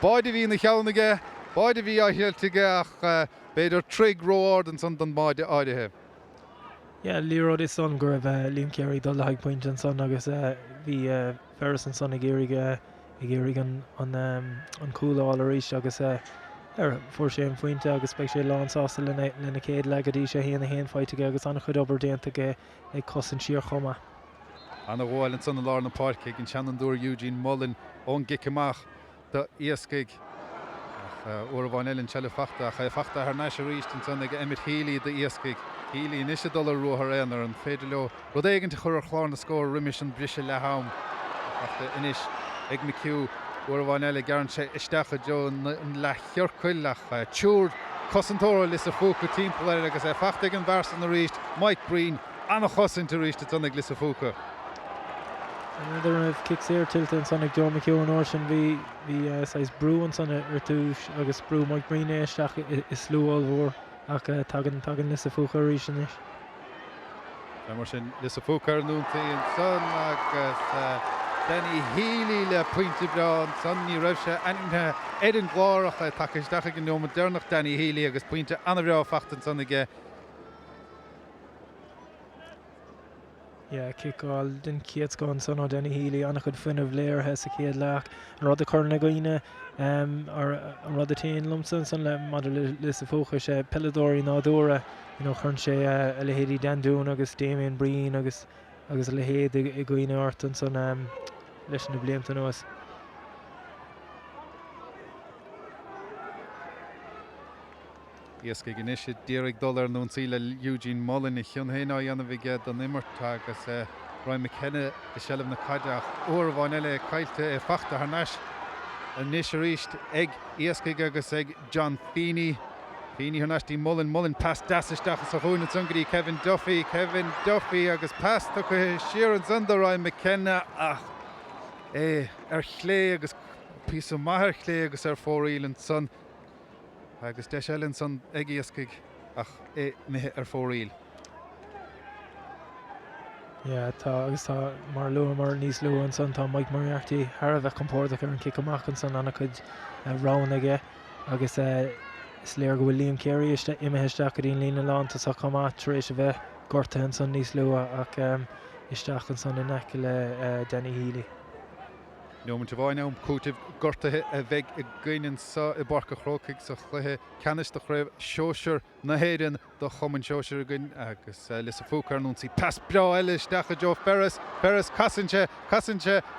Báide bhí na cheannaige, báide bhí áhiiltige ach beidir trig roáard an son don báide áidethe. Yeah, líród is son gur bheith Liam Carey dul haig point an son agus bhí ferris an son ag éirigh an cúláil a ríis agus fuair sé an fointe agus speic sé lánsásta lena céad legadí sé híana héan fáitige agus anna chud obair déanta ag cosan siar chuma. Anna bháil an son an lár na páirce an sean an dúr Eugene Mullen ón gicamach de Iascaigh ó bhain eile an seileh fachta a fachta ar neis a ríist an son ag Emmett Healy de Iascaigh. Healy in isise dul ruthar éanaar an féidir leo rud éigeanta chur chláir na scóir riimiis an brise le ham inis ag McHugh ó bhain eile gearan sé isteach Joe an le cheorcuilach túr cosantóra lis Phúca timppla agus fachta ag an bhars an ríist Mike Breen anna chosainte ríist an ag lis Phúca. Another kick here tilted son ag Joe McHugh an orsin bhí sais brú an son ar túis agus brú Mike Breen isteach is slúáil mhór ach tagan lis Phúca ríis sin is. Mar sin lis Phúca ar núntaí an son agus Danny Healy le pointe bra an son ní raibh sé éan gláireach take isteach an nó modernach Danny Healy agus pointe anna bhreá fachtan son ige. Yeah, kickáil den kiad gáin son ó Danny Healy anna chud fuinmh léir hes a céad leach an rud a chuna goine ar an rud a taon lumsan san le madidir lis Phúca sé peladóí nádúra chun sé a le héirí Dandún agus Damien Breen agus le héad i goine ort an son leis na blianta nuas. Iascaigh inisise díreach dul ar núnsaí le Eugene Mullen I chionnhéná dhéanamh bhí don immartá agus Roy McKenna I seileh na caideach ó bhain eile caiilte fachta ar neis an níos ríist ag Iascaigh agus ag John Feeney ar neistí Mullen pass dasisteach sa chuúna tungaí Kevin Duffy agus pass tu chu siar an son Roy McKenna ach ar chlé agus pí maithir chlé agus ar fóríil an son agus de eile son ag Iascaigh ach nithe ar fóríil. Yeah, agus tá mar lu mar níos lu an son tá Mike Moriarty Har a bheith compórda ar an kick amach an son anna chud rán aige agus is léir go bhfuil Liam Carey imethisteach go dtíon lína lánta sa chumá tar éis a bheith gorta an son níos lu ach isteach an son in neice le Danny Healy. Nómant bhain am cútah gortathe a bheith I gcuineann sa I barca chrócaigh sa chluthe canis do chraibh Sóisear na héireann do chumann Sóisear a gcuin agus lis Phúca ar núnsaí pas bra eile isteach Joe Ferris casanse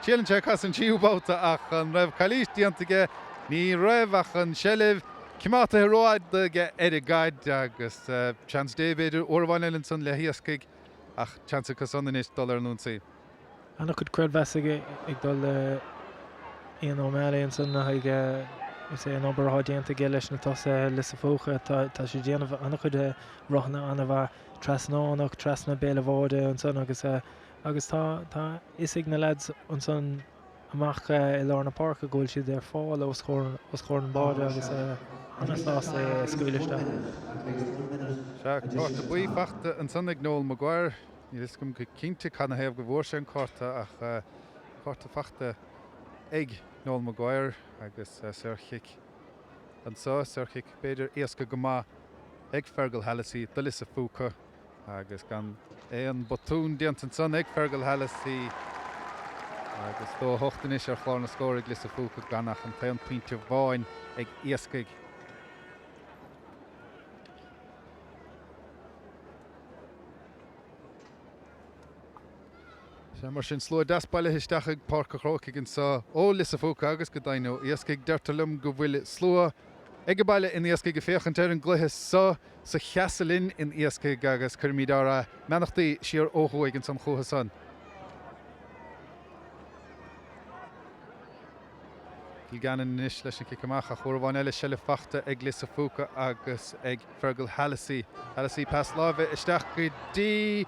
tíalanse casantíú báta ach an raibh cailíos diantaige ní raibh ach an seileh cimáta roiid de Easkey agus chance David ó bhain eile son le Iascaigh ach chance go son inis dul ar núnsaí. Anna chud cred bheitsa ag dul Ian O'Malley an son ag sé an obair háidéanta ige leis na tosa lis Phúca tá sé déanamh anna chud rothna anna bheith trasnánach trasna béle bháide an son agus tá isig na lads an son amach I lár na park a ghfuil siad ar fáil os chóir an báide agus anna slás scuileiste. Se cárta buí fachta an son ag Noel Maguire Níos gom go cinnte chuna héamh go bhór sé an cárta ach cárta fachta ag Noel Maguire agus Sligeach an Sligeach beidir Iascaigh go maith ag Fergal Hallasí do lis Phúca agus gan an botún diant an son ag Fergal Hallasí agus dó hochtain is ar chláir na scóir lis a Phúca ganach an 10 pinte bháin ag Iascaigh. Mar sin sló dasbaile isteach ag Páirc Chrócaigh an sa ó lis a Phúca agus go dainú Iascaigh deirtalum go bhfuil slua ag baile in Iascaigh go féchan ar an gluthe sa cheasalinn in Iascaigh agus churmídára menachtaí siar óthúig an san chutha san. Ganan inis leis an cicamach a chórbháin eile seile fachta ag lis a Phúca agus ag fergal Halasí. Halasí pas lábh isteach go dí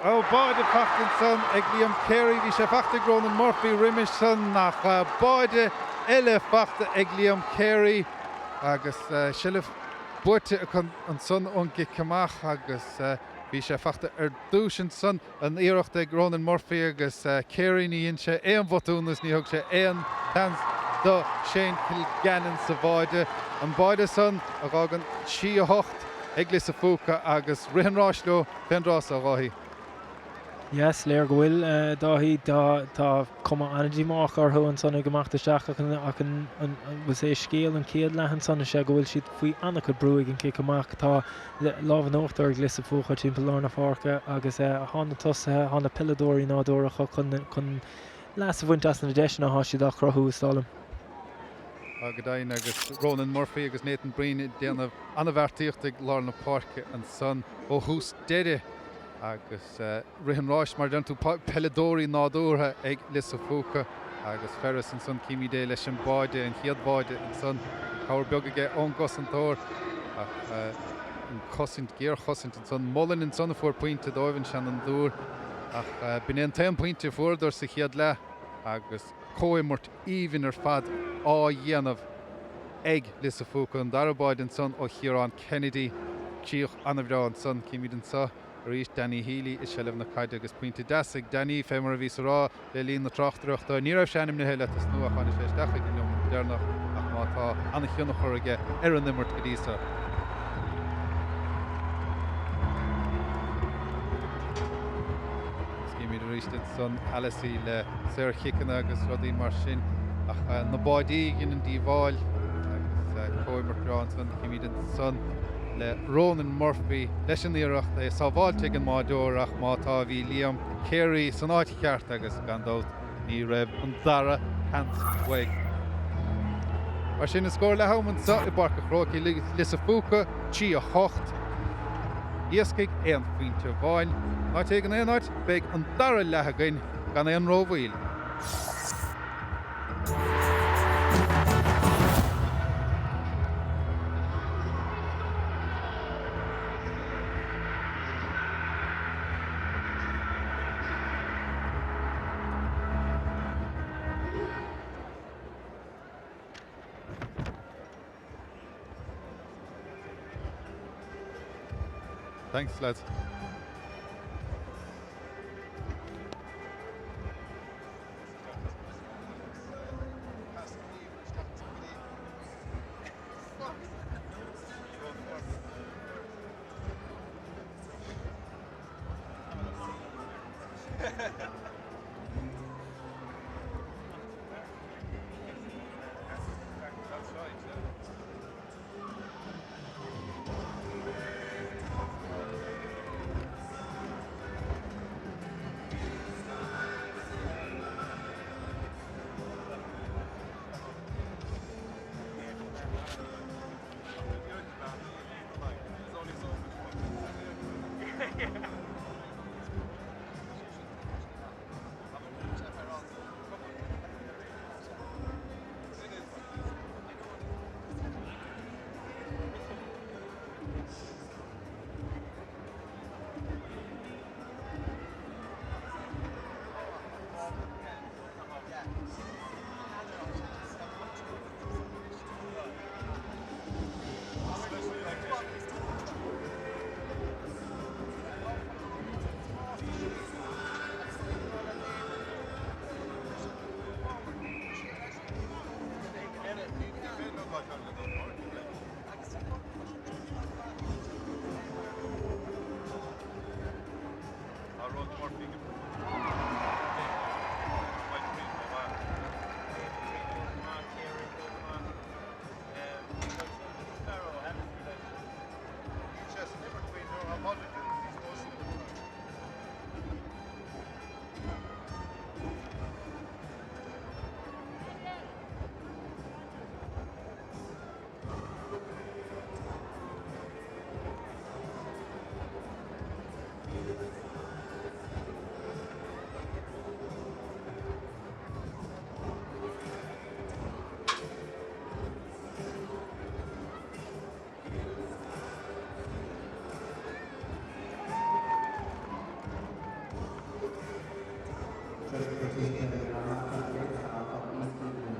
ó báide fachtan san ag Liam Carey hí sé fachta Ronan Murphy riimiis san nach báide eile fachta ag Liam Carey agus seile buirte an son ón cicamach agus bhí sé fachta ar dúsin san an iirecht ag Ronan Murphy agus Carey ní on sé éon bhotúnas ní thug sé éon tans do Shane Kilgannon sa báide an báide san a gágan sí a hocht ag lis a Phúca agus rihanráisló penrás a ráthí. Yes, léir go bhfuil Daithí tá cuma energy máach arthú an sanna gomachta seach ach an was é scéal an céad lehan sanna sé go bhfuil siad faoi anna chud brúig an céic amach tá lábh an óchttar ag lis a Phúca timpeall Lárna Pháirce agus tháina tosathe tháina pilladóirí nádúracha chun leas a bhaint as na deisina há siad a chrothú stálam. Agadain agus Ronan Murphy agus Nathan Breen déanamh anabhartíocht ag Lárna Pháirce an son ó hús deide agus rihanráis mar den tú pilladóirí nádúrtha ag lis a Phúca agus ferris an son cíimi dé leis an báide an chiad báide an son cabhar beag aige ón gosantóir ach an cosint géar chosint an son molin an son a 4 pointe dóibhann sean an dúr ach bin an 10 pointe fuardar sa chiad le agus cóimort íbhín ar fad á dhéanamh ag lis a Phúca an darabáid an son ó Chiarán Kennedy tíoch anabhrá an son cíimi den sa Rís Danny Healy is sellh na caide agus pointe dasig Danny fémar a vís rá le líon na Tráchtaireacht a ní raibh seanim na heile is nua chaine sé decha go leom déarnach ach mátá anna chionnach chuige ar an nimmart go dísa. Scíimiid a ríiste son Halasí le séir chicanna agus rudí mar sin ach na báidí gin an díomháil agus cóimar san cíimiid an son le Ronan Murphy leis an iirecht é sábháilte an máideoir ach mátá bhí Liam Carey san áiti ceart agus gandát ní raibh an dara Hans-Weig. Mar sin na scóir le hamann sa i Páirc Chrócaigh lis a Phúca tí a hocht Iascaigh éon pointe bháin áit ag an éonáid beidh an dara lethagainn gan éon rómhaíl. Thanks, lads.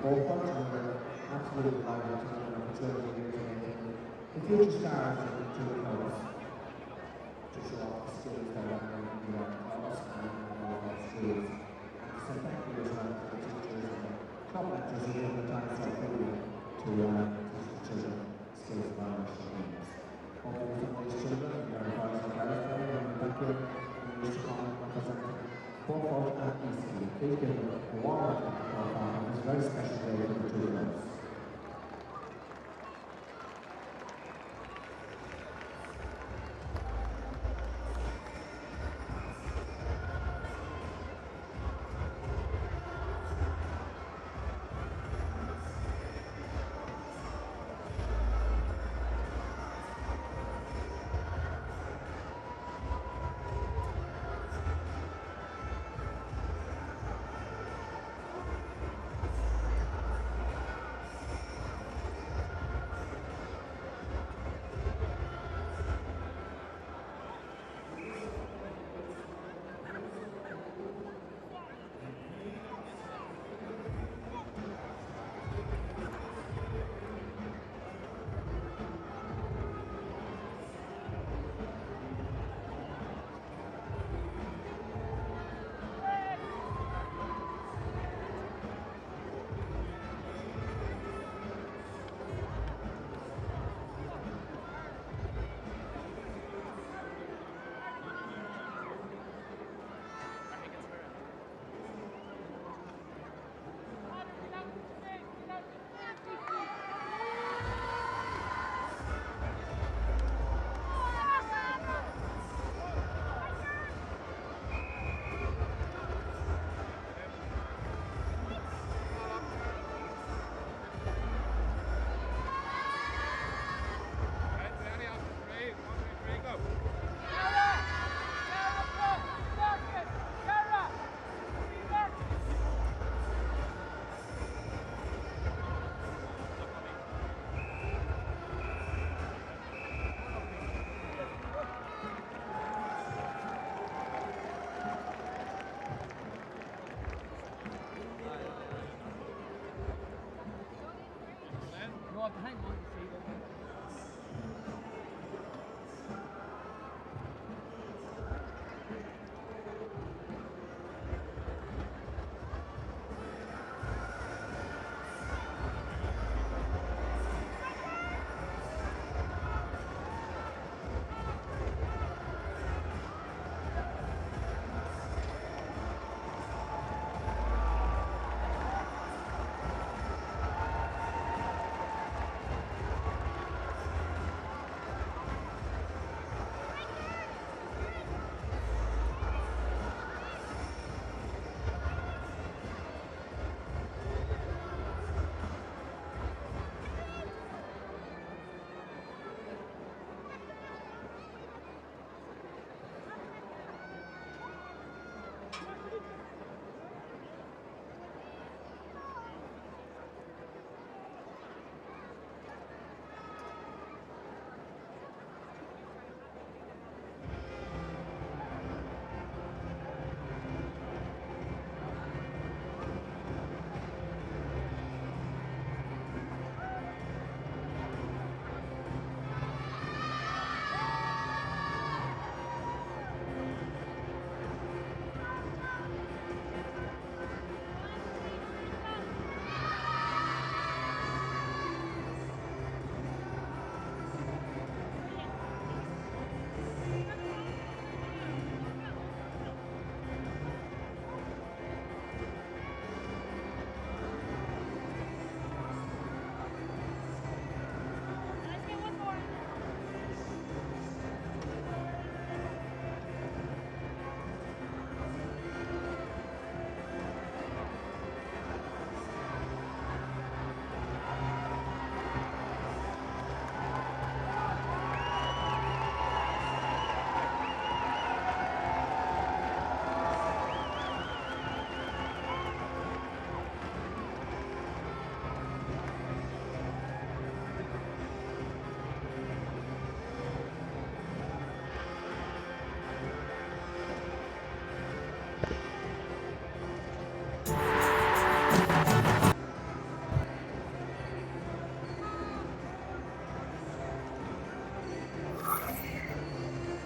Beaufort, and we're absolutely delighted to have an opportunity here to make the future stars of the two clubs to show off the skills that are in the clubs and all our schools. And to say thank you as well to the teachers and the club lecturers who give the time so freely to teach the children skills of Irish games. Hopefully some of these children and their advisors are very and we thank you in years to come and represent Beaufort and Easkey. Please give them a warm welcome to Beaufort on this very special day for the two clubs.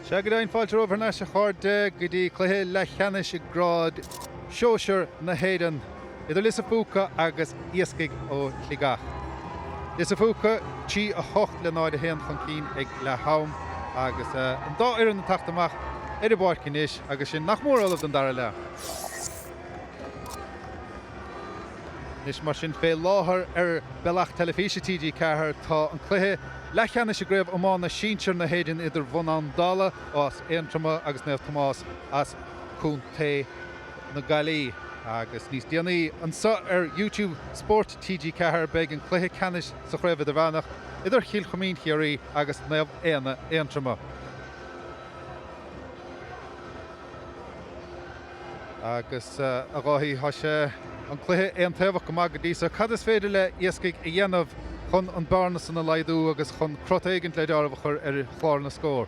Seagadain fáilte over na se chuirde go dtí cluiche le Ceannais i grád Sóisear na héireann idir Lios Phúca agus Iascaigh ó Sligeach. Lios Phúca tí a hocht le náid a héan chun cín ag le ham agus an dá ar an tachtamach idir báid cinis agus sin nach mór olaibh den dara le. Nis mar sin fé láthair ar bealach telefíse TG4 tá an cluiche le Ceannais i gréibh amán na síonsear na héireann idir bhunán dála as Éontrama agus Neamh Tomás as cún té na Galí agus níos déanaí an sa ar YouTube Spórt TG4 beag an cluiche Ceannais sa chréibh idir bheannach idir Chill Chomín Ciarraí agus Neamh Éontrama. Agus a gáithí tha sé an cluiche éon taobhach go maith go dtí so cad is féidir le Iascaigh i dhéanamh chun an barna san na laidú agus chun crotaigeint le dearbh chur ar chláir na scór.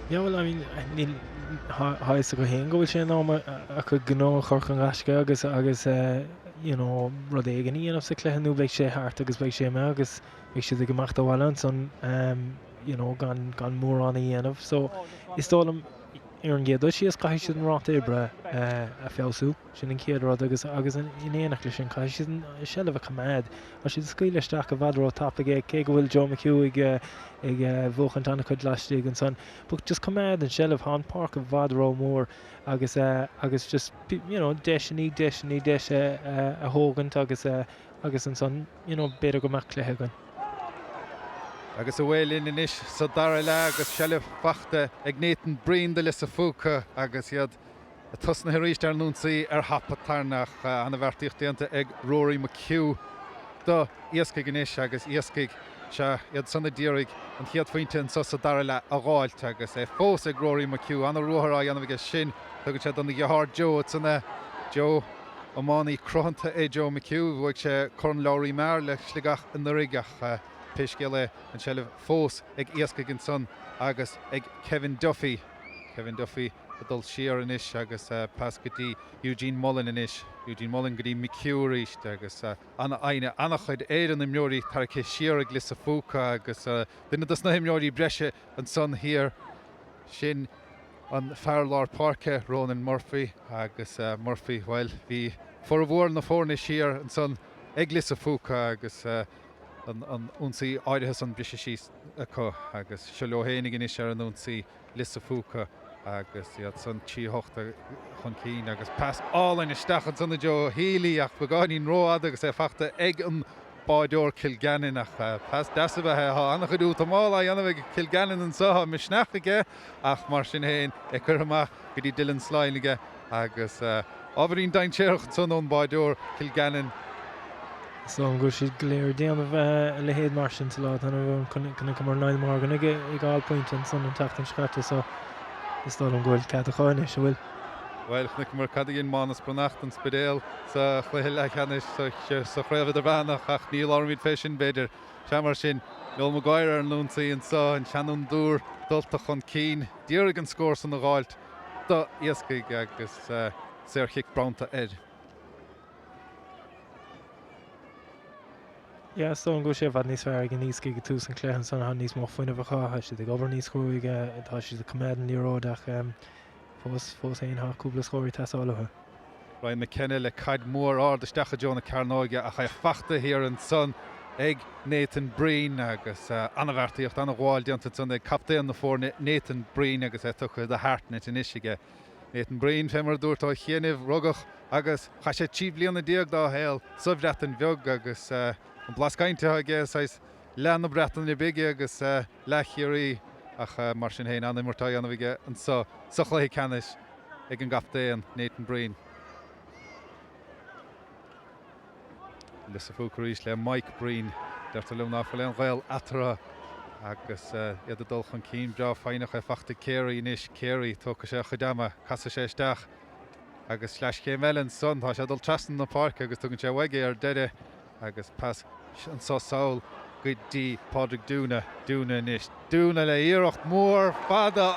Yeah, well, I mean, níl háis a go héan go bhfuil sé ná a chu gnó chorch an Iascaigh agus you know, rud éigen íanamh sa cluiche nó bheidh sé thart agus bheidh sé me agus bheidh siad go mbeachta bhailean son you know, gan mór anna dhéanamh. So is dólam ar an ggéad sí caiith siad an rát ébre a feabhsú sin an céad rud agus in éanaach lei sin caiith siad an seileh a chamáid a siad scaoileisteach a bhadró tapa cé go bhfuil Joe McHugh ag bhuachan anna chud leistigh an son, but just chamáid an seileh há park a bhadró mór agus just, you know, deisinaí a thógant agus an son, you know, beidir go meach cluiche gan. Agus a bhfuil inis sa dara le agus seileh fachta ag Nathan Breen de Lios Phúca agus iad a tosna hiríist ar núnsaí ar hapa tarnach anna bhartaíocht déanta ag Rory McHugh do Iascaigh inis agus Iascaigh se iad sanna díraigh an chiad faointe an sa dara le a gháilt agus fós ag Rory McHugh anna ruthar anna bheith sin tugadh sé donna ghearr Joe sanna Joe amánaí crothananta é Joe McHugh bhuaigh sé chun labhraí mar le Sligeach in na Rigeach Peisceile an seileh fós ag Iascaigh an son agus ag Kevin Duffy a dul siar inis agus pas go dtí Eugene Mullen inis Eugene Mullen go dtí McHugh ríist agus anna aine anna chuid éan im meorí tar ché siar ag Lios Phúca agus duine dus na himmeorí breise an son hir sin an Fairlár Parke Ronan Murphy agus Murphy bhfuil hí for a bhór na fórna siar an son ag Lios Phúca agus an únsaí áirithe an brise síos acu agus se lehéananig inis ar an únsaí Lios Phúca agus iad san tíochta chun cín agus pas álainn isteach an sanna Joe Healy ach begáinín róad agus fachta ag an báideor Kilgannon ach pas deasabhethe anna chuú tamála anamh Kilgannon an saha misneachige ach mar sin héin ag chur amach go dtí Dylan Sligeach agus ábharín daintéireacht san ón báideor Kilgannon. So an go siad léir déanamh le héad mar sin lá chuna go mar 9 morgan ag gáil pointe an son an teachtain scarte so is dá an ghfuil cad a cháine se bhfuil. Well, chuna mar cad gin mánas bronacht an spedéal sa chluiche le Ceannais sa chréibh idir bheannach ach níl ormid fé sin beidir se mar sin Noel Maguire ar an lúnsaí an sa an seanún dúr dulta chun cín díorigh an scór san na gáilt do Iascaigh agus Saoirchic Brownta Ed. Yeah, so an go sé bhd níos fearr an Easkey go tús an cléan san an níos mó foioine bhá si ag obair níos cruúig tá si a cumad an líródach fós éon cúpla scóirí teálathe. Ryan McKenna le caid mór áisteach Joanna Carnáige a cha fachta hir an son ag Nathan Breen agus anna bhartaíocht anna gháil deanta san ag captaíon na fór Nathan Breen agus tucha de háartnet in isige. Nathan Breen fémar dúirtá chéanamh rugach agus cha sé tíb blianana díag dá héal subhreat an bheog agus an blascainte agus leanna bretan na bige agus le Ciarraí ach mar sin héin anna martá anna bhige an sa chluiche Ceannais ag an gaptaíon Nathan Breen. Lios Phúca ríis le Mike Breen deirtar le ná le an ghail atara agus iad a dul chun cín bra féinach a fachta Ciarraí inis Ciarraí tócha sé chudama casa sé isteach agus leis cé meilin son tá sé dul trastan na park agus tugann sé bhaige ar deide agus pas an sa saoil go dtí Padraig Dúna inis Dúna le iirecht mór fada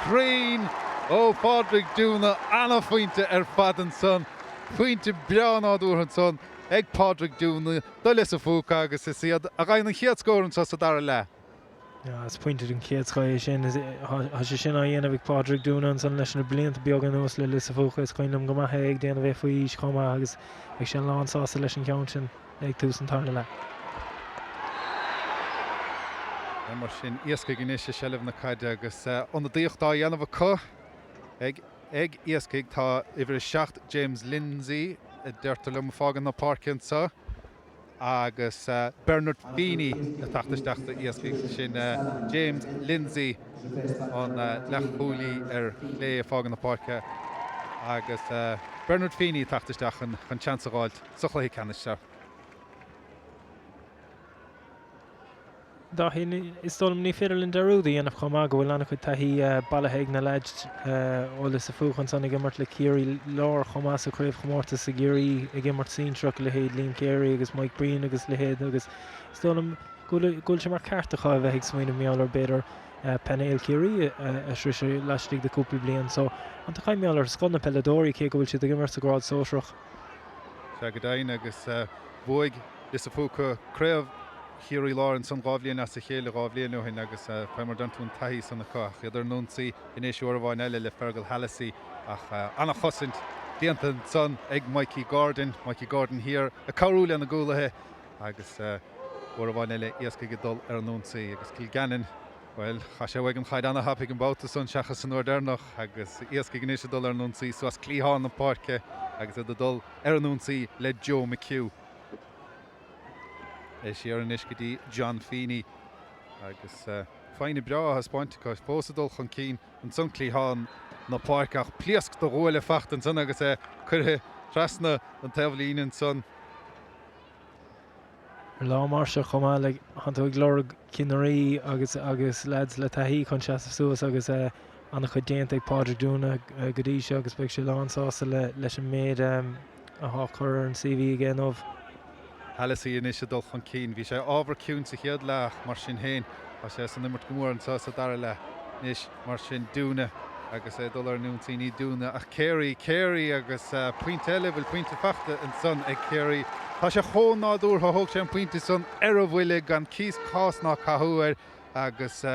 Green ó Padraig Dúna anna faointe ar fad an son faointe bean áúr an son ag Padraig Dúna do Lios Phúca agus is iad a ghain an chiad scór an sa dara le. Yeah, it's pointed in Iascaigh sin is has sin a dhéanamh Padraig dúna an san leis na blianta beag an ús le Lis Fúca is coinm go maithe ag déanamh faoi is chuma agus ag sin lán sása leis an ceann sin ag túsan tarna le. Mar sin Iascaigh gnéis sellh na caide agus an díochtá dhéanamh có ag Iascaigh tá idir 7 James Lindsay deirtar le fágan na parcin sa agus Bernard Feeney a tachtasteachta Iascaigh sin James Lindsay an lechúlaí lé fágan na parce agus Bernard Feeney tachtasteachan chun chanceáilt suchlaí Ceannais. Dáithí is dóm ní féidir linn deúdaí anamh chumá go bhfuil anna chu taithí bailthe na leid ó Lis Fúchan sanna gimmart le Ciarraí lár chumá sa Craobh chomórta sa Géirí ag gimmart sínseach le héad Liam Carey agus Mike Breen agus le héad agus is dóm gúil sé mar cartacha bheith ag smaoine meallar beidir Peile Ciarraí a sríise leistigh de cúpla bliain so an tá chaim meallar scona Peladóí cé go bhfuil siad a gimmart sa grád sóisreach. Se go dainn agus bhuaig Lis Fúca Craobh Ciarraí lá an san gábhlíonn as sa chéile gábhlíonn hin agus feimar dantún taithí sanna cach idir núnsaí inéis uair bháin eile le Fergal Hallasí ach anna chosint díanta san ag Mikey Gordon hir a carúla an na gúlathe agus uair bháin eile Iascaigh go dul ar núnsaí agus Kilgannon well cha sé bhaig an chaid anna hapig an báta san seachas san Uairdernach agus Iascaigh gnéis dul ar núnsaí so as clíháin na páirce agus a dul ar núnsaí le Joe McHugh. Séar an iscadí John Feeney agus fáinne bra has pointá pósadul chun cín an son clíháin na páirceach pliasc do ghóile fachtan san agus chuthe trasna an taimhlíonn son. Lá mar se chumá le hanú glór Ciarraí agus lads le taithí chun seaamh suas agus anna chu déanta ag Padraig dúna go dtí se agus beidh sé lánsása leis an méid a chur an CV géanmh. Hallasí inis dul chun cín, bhí sé ábhar ciún sa chéad leach mar sin héin a sé san nimmart gomór an sa dar le níos mar sin dúna agus dul ar núntaí ní dúna ach Carey agus puinte eile bhfuil puinte fachta an son ag Carey. Tá sé chónáúr tha thug sé an puinte son ar a bhfuile gan cíos cásná cathúir agus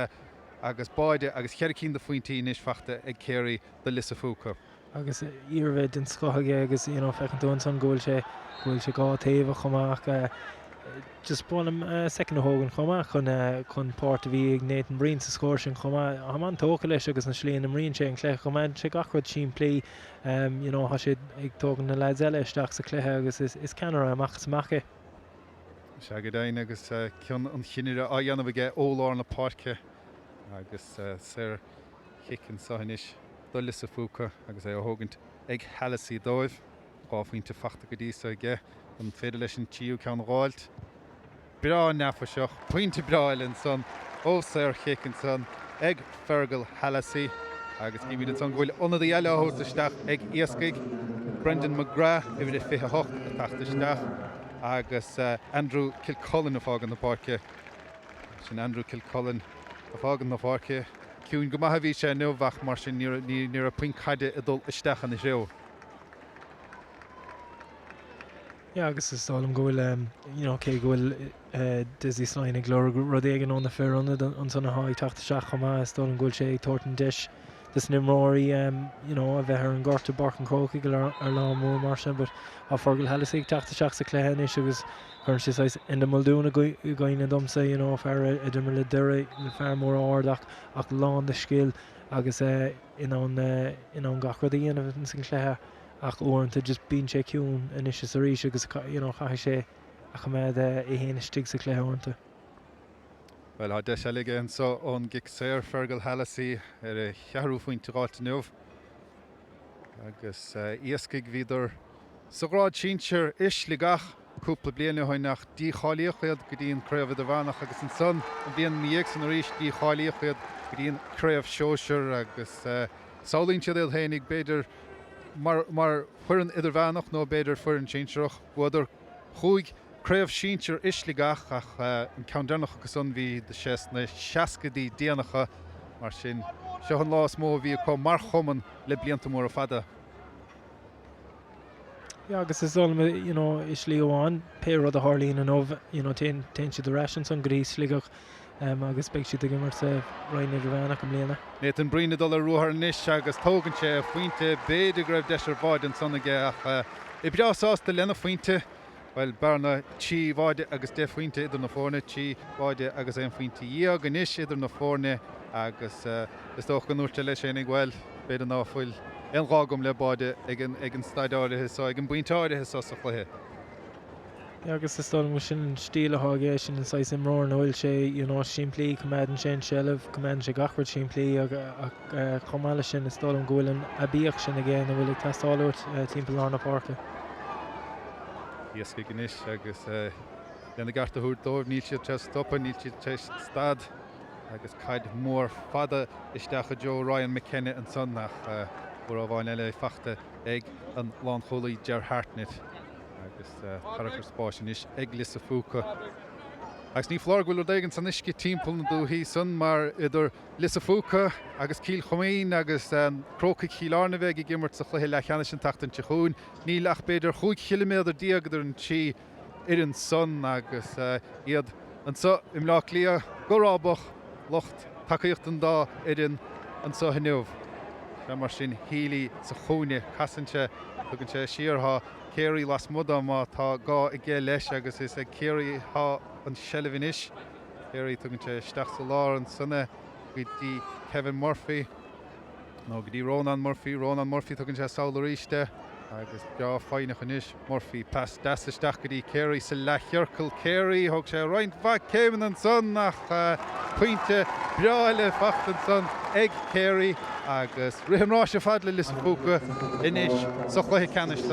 báide agus cheir cín de faointí níos fachta ag Carey de Lis Fúca. Agus íorhead den scothige agus fechan dún san ghfuil sé gá taobh chumach just búnam second hógan chumach chun páirt a bhí ag Nathan Breen sa scóir sin chumá an tóca leis agus na slíon am rion sé an cléich chumán sé gachrad sin plí há sé ag tógan na leid eile isteach sa cléthe agus is ceanar amachchas mache. Se go dainn agus ceann an chineire a dhéanamh ige óláir na páirce agus séir chicin sahanis do Lis Fúca agus thugant ag Hallasí dóibh gáfaointe fachta go dtí ige an féidir leis an tíú ceann gháilt. Bra nefa seach, puinte brailinn son óséir chicin son ag Fergal Hallasí agus cíimiid an son ghfuil ionadaí eile áthirtaisteach ag Iascaigh Brendan McGrath i bhfuil 28 a tachtasteach agus Andrew Kilcullen a fágan na páirce. Sin Andrew Kilcullen a fágan na páirce. Ciún go maithe bhí sé nuamhach mar sin ní a puin caide a dul isteach an is reo. Ja, agus is stálam gohfuil cé gohfuil dizí sláin ag glór rud éigen ón na fearrunna an sanna háid tachtasteach chumá is stálam gohfuil sé ag tortan deis dus nimróirí a bheith ar an gcárta barc an cróca go ar lá mó mar sin, but á Fergal Hallasí ag tachtasteach sa cléthe is agus chun sé in de maldúna gaine domsa fear a dimar le deire le fear mór áardach ach lán de scil agus in an gachrad dhéanamh san cléthe ach uanta just bíonn sé ciún inis is a rís agus chaithigh sé a chuméid i héana stig sa cléthe uanta. Well, há de se lige an so ón gic séir Fergal Hallasí ar a chearú faointe gáilte nuamh agus Iascaigh bhíidir sa grád sínsir Sligeach cúpla bliana nach dí cháilíochad go dtíon Craobh a bhanach agus an son an bhíon míag san ríis dí cháilíochad go dtíon Craobh Sóisear agus sálaíonn siad éil héananig beidir mar chuireann idir bhanach nó beidir fuair an sínsirech bhuaidir chuig Craobh sínsir Sligeach ach an ceandarnach agus an bhí de sé na seacadí déanacha mar sin seo an lás mó bhí có mar chuman le blianta mór a fada. Ja, agus is dul is Leo an pe rud a Harlín an óh ten si de ration san grís Sligeach agus beag si gimar sa Ryan Idirvana go mléana. Nathan Brina dul ruúthar níis agus tógann sé faointe béidir greibh deisir bháid an sonna ach I breásásta lena faointe well barna tí bháide agus de faointe idir na fórne tí bháide agus an faointe íag an níis idir na fórne agus is tóch an úirte leis sin ghfuil beidir ná fuil an rágum le báide ag an staidáirithe so ag an buintáirithe sa chluthe. Agus is stoilm sin stíle hágé sin an sais imróir na bhfuil sé siimplí cumádan sin sellh cumádan sé gachfuid siimplí ag chomáile sin is stoilm ghfuil a bíoch sin agé na bhfuil ag testáilt timppla lána parca. Iascaigh níis agus lena garta thuúr dóibh níl siad te stoppa níl siad te stad agus caid mór fada isteach Joe Ryan McKenna an son nach bhfuil bháin eile fachta ag an lán cholaí dearhartnit. agus charachar spáisisin is ag Lios Phúca. Agus ní flár ghfuil dagan san isci timppla na dúthaí san mar idir Lios Phúca agus Cíl Chomain agus Cróca Cílárna bheith I gimmart sa chluithe le cheanna sin tachtan Tichún. Ní leach beidir 5 km diagadar an tí ar an son agus iad an so im lá lia Craobh locht takeíocht an dá ar an so hinneamh. Tá mar sin hílí sa chúne chasanse tugann sé siartha Cearraí las muda má tá gá I ggé leis agus is Cearraí há an sellhín is. Cearraí tugann sé isteach sa lár an sunna go dtí Kevin Murphy nó go dtí Ronan Murphy tugann sé saolaríiste agus bea fáinach an is Murphy pas dasisteach go dtí Cearraí sa leithhearcail Cearraí thug sé roinnt bha céimeann an son nach puinte breáile facht an son ag Cearraí agus rihamrá sé fad le Lios Phúca inis sa chluithe ceannais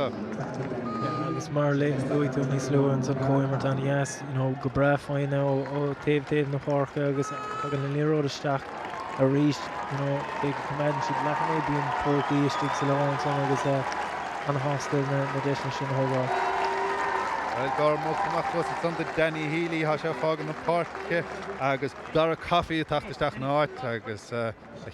agus mar le luú tú níos luú an san cóimart an Ias go bra fáin ó taobh na páirce agus an na líróisteach a ríist big command siad lechané bíon pócaí istigh sa leáin san agus an hostal na deisna sin thógáil. Gar multach was san de Danny Healy ha se fágan na parke agus dar a caí tachtisteach na áit agus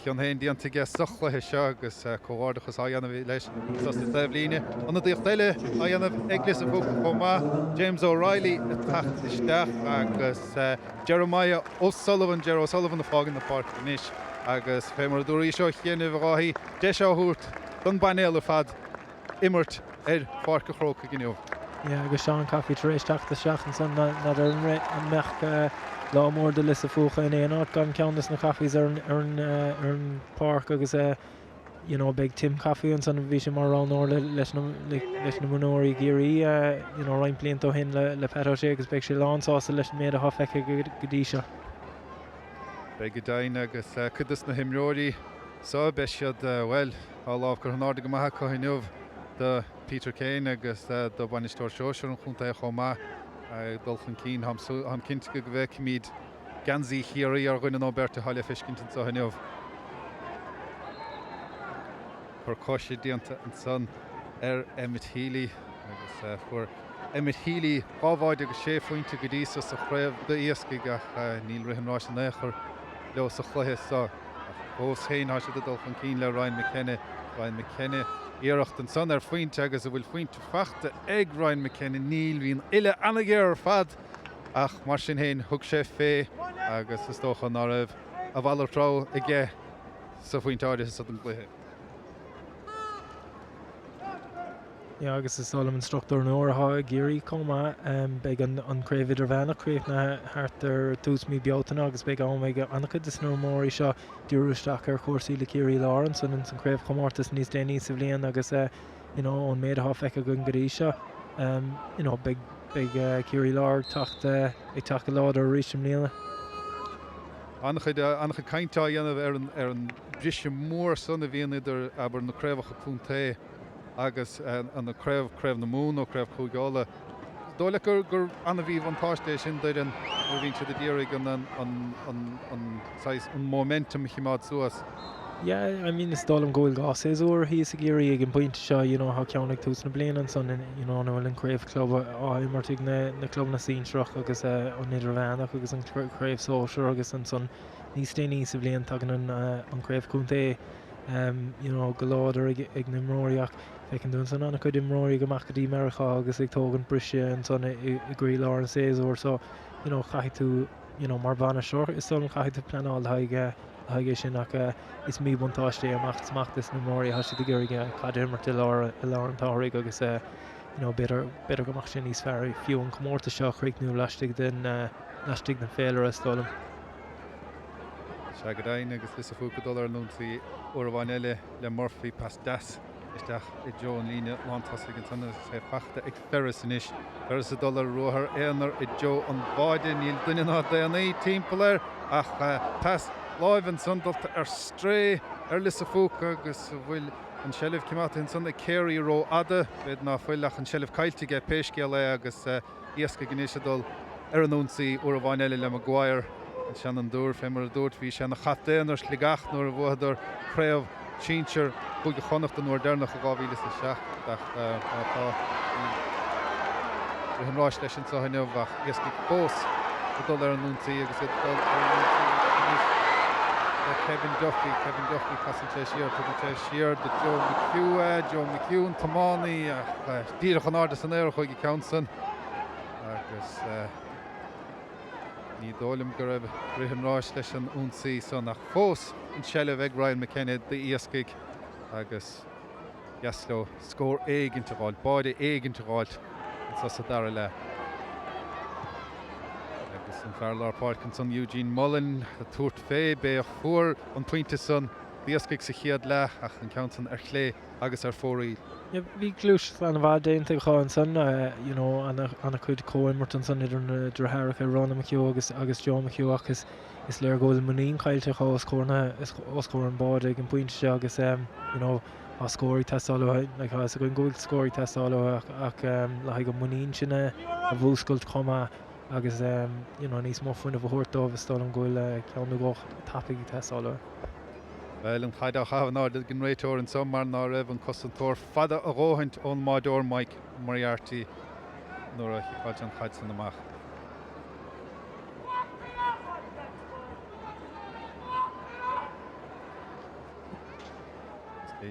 chun héin díanta ge sochlathe se agus cóhardachas aanamh leis sa líine. An díochtéile a dhéanamh ag Lios Phúca chomá James O'Reilly a tachtisteach agus Jeremiah O'Sullivan na fágan na park níis agus fémar dúí seo chéanamh ráhí de seút don banéile fad immert parca chróca gniuh. agus Seán Caffey taréis teachta seach an san na an mech lá Mórdha Lios Phúca in éon gan ceannas na caffeís ar an park agus big Tim Caffey an san bhí sé mar rán orla leis na munóirí géirí rain bliantó hin le petó sé agus beag sé lánsásta leis méad a hafeice go dtí seo. Beag go dain agus chudas na himróirí só be siad well á láh gur an áda go maithe coinneamh de Peter Kane agus do bhainisteoir Sóisear an chunta chomá dulchan cín ham cinnte go bheith míad gansaí chiaí ar gine nóberta háile fiscinint sa haneamh. Chur cóise díanta an son Emmett Healy agus chuir Emmett Healy ábháid agus sé faointe go dtí sa chréibh do Easkey ach níl rihamrá an éair leo sa chluthe sa bós héin há sé dulchan cín le Ryan McKenna Iirecht an son faointe agus a bhfuil faointe fachta ag Ryan McKenna níl hín ile anagéir ar fad ach mar sin héin thug sé fé agus is tócha ná raibh a bhhailrá i ggé sa faointáide sa an gluthe. agus is an instructor an óirtha géirí comá beag an Craobh Idirvana craobh na hartar tús mí beotain agus beag áméige annachchud is nó mórí seo dúrúisteach ar chósaí le céirí láran san Craobh chomórtas níos déanaí sa bhbliain agus an méad hafeice go gorí seo big céirí lár ag tacha lád ar ríis mléana. Annachchud caintá dhéanamh ar an brise mór sanna bhíon idir aber na Craobhacha cúnta agus an na Craobh na mún ó Craobh chúgála. Dóla gur anna bhí vantáiste sin deirean ar bhín siad a ddíraigh an momentum chimád suas. Is dólam ghfuil gás éúir hí a géirí ag an pointe seo há ceannaigh tús na blianan san bhfuil an Craobh club áimmartigh na club na sínsreach agus an Idirvánach agus an Craobh Sóisear agus an son níos déanaí sa bblion tagan an Craobh cúnta go láidir ag na mróireach fecinn dún san anna chud imróirí go mac go dtí Meiriceá agus ag tógan brise an son i grí lá an séúir so chaithú mar bana sure is stolen caiith plan all haige sin ach is mí buntáiste amach smachtas na móí hasisi gurí cadimar til lá an táraigh agus beidir gomach sin níos fearr fiú an commórta seo chríicnú leistigh den féile stolam. Se go dain agus lis a Phúca dul ar núntaí uair eile le Murphy pas das isteach I Joe an líne látasig an sanna sé fachta ag ferris inis. Ferris a dul ar ruthar éanar I Joe an báide níl duine ná déanaí timpplair ach tas láimh an sundalta ar stré ar lis a Phúca agus bhfuil an sellh cimata in sanna céirí ró ada bed ná foiileach an sellh caiiltige péisce le agus Iascaigh gníise dul ar an núntaí uair eile le Maguire an sean an dúr fémar a dúirt bhí se na chatéan ar Sligeach nuair a bhuaidir Craobh Síintear chuig go chonacht an nuair dernach a 2007 tá an ráis leis an sahaineh ach Iascaigh fós go dul ar an núntaí agus dul ar an núntaí Kevin Duffy Cassantéis siar de Joe McHugh Tamánaí díreach an áda san éire chuig I Counson agus ní dólim go raibh rihan ráis leis an únsaí son ach fós an sellh ag Ryan McKenna de Iascaigh agus Jasló scór éiginteáil, báide éiginteáil an sa dara le. Agus an fearlar páircan son Eugene Mullen a tuairt fé bé a fuair an puinte son Iascaigh sa chiad le ach an Counson ar chlé agus ar fóraí. Bhí Cluiche fan bhá déanta cháin san anna chuid cóimmart an san idir na drothach ar Ronald McHugh agus Joe McHugh agus is léir ggóil muín caiilte chá oscóir an báide ag an puinte agus a scóirí testála le go ghúil scóirí testála ach le go muín sinna a bhúscailt comma agus níos mó fuinna bhthirtómh stá an ghúil ceanú goch tappaí testála. Well an chaid a chahabhnáid gin réiteóir an sommar ná raibh an cosantóir fada a róhaint ón máideoir Mike Moriarty nuair a chiáid an chaid san amach.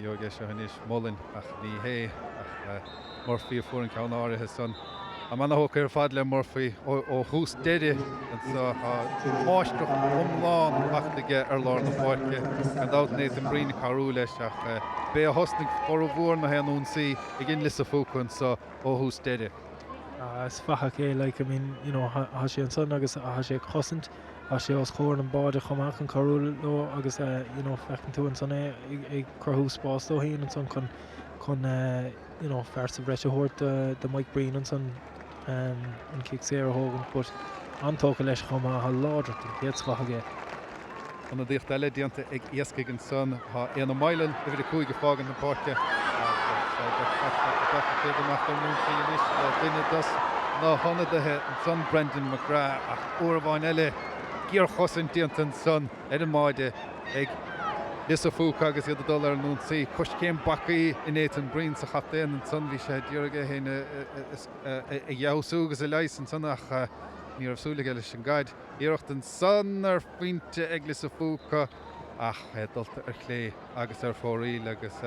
Joge se hanis Mullen ach ní hé ach Murphy a fuair an ceann áirithe son. A man hóca ar fad le Murphy ó hús deide an sa máisteach omláán achtaige ar lár na páirce an dát néad an brína carú leis ach bé a hosnig for a bhór na hen únsaí ag gin lis a Phúca an sa ó hús deide. Is facha é le há sé an son agus há sé cosint há sé os chóir an báide chumach an carú nó agus fecinn tú an son ag crothú spástó híon an son chun fersa breise thuirt de Mike Breen an son an kick séar hógan, but antócha leis chumá há láidir an chéadchaige. An a dtíocht eile dianta ag Iascaigh an son há éana mailen i bhí chuig go fágan na páirce duine dus ná honnadathe an son Brendan McGrath ach uair eile gíor chosan dianta an son ar an máide ag Lis a Phúca agus iad a dul ar an núnsaí cos céim bacaí in éan Breen sa chatéan an son bhí sé dúrige héine a gheabhsú agus a leis an son ach ní raibh leis an gaiid. Iirecht an son ar faointe ag Lis a Phúca ach dulta ar chlé agus ar fóraí agus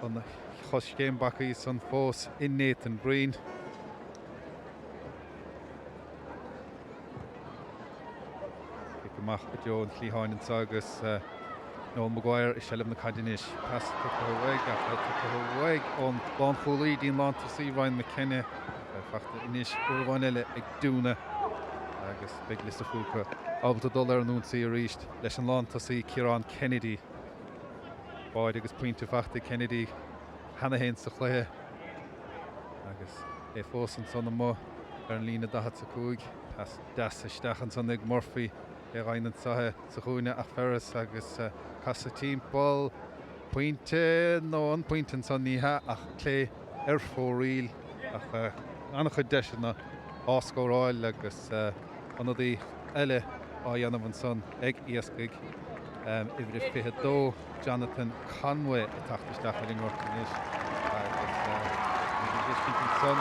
an chos céim bacaí son fós in éan Breen. Mach go Joe an chlíháin an sagus Noel Maguire is sellh na cadinis pas tuig ón bán cholaí dín látasí Ryan McKenna fachta inis uair eile ag dúna agus beag Lis a Phúca ábalta dul ar an únsaí a ríist leis an látasí Ciarán Kennedy báid agus puinte fachta Kennedy hena héin sa chluthe agus fós an son mó ar an lína 15 pas das isteach an son ag Murphy Ryan an sathe sa chúine ach ferris agus casa timppáil puinte nó an puinte an son níthe ach clé ar fóraíl ach anna chud deisina áscóráil agus anadaí eile á dhéanamh an son ag Iascaigh i bhrí fithe dó Jonathan Conway a tachtasteach ar an Orcanis agus son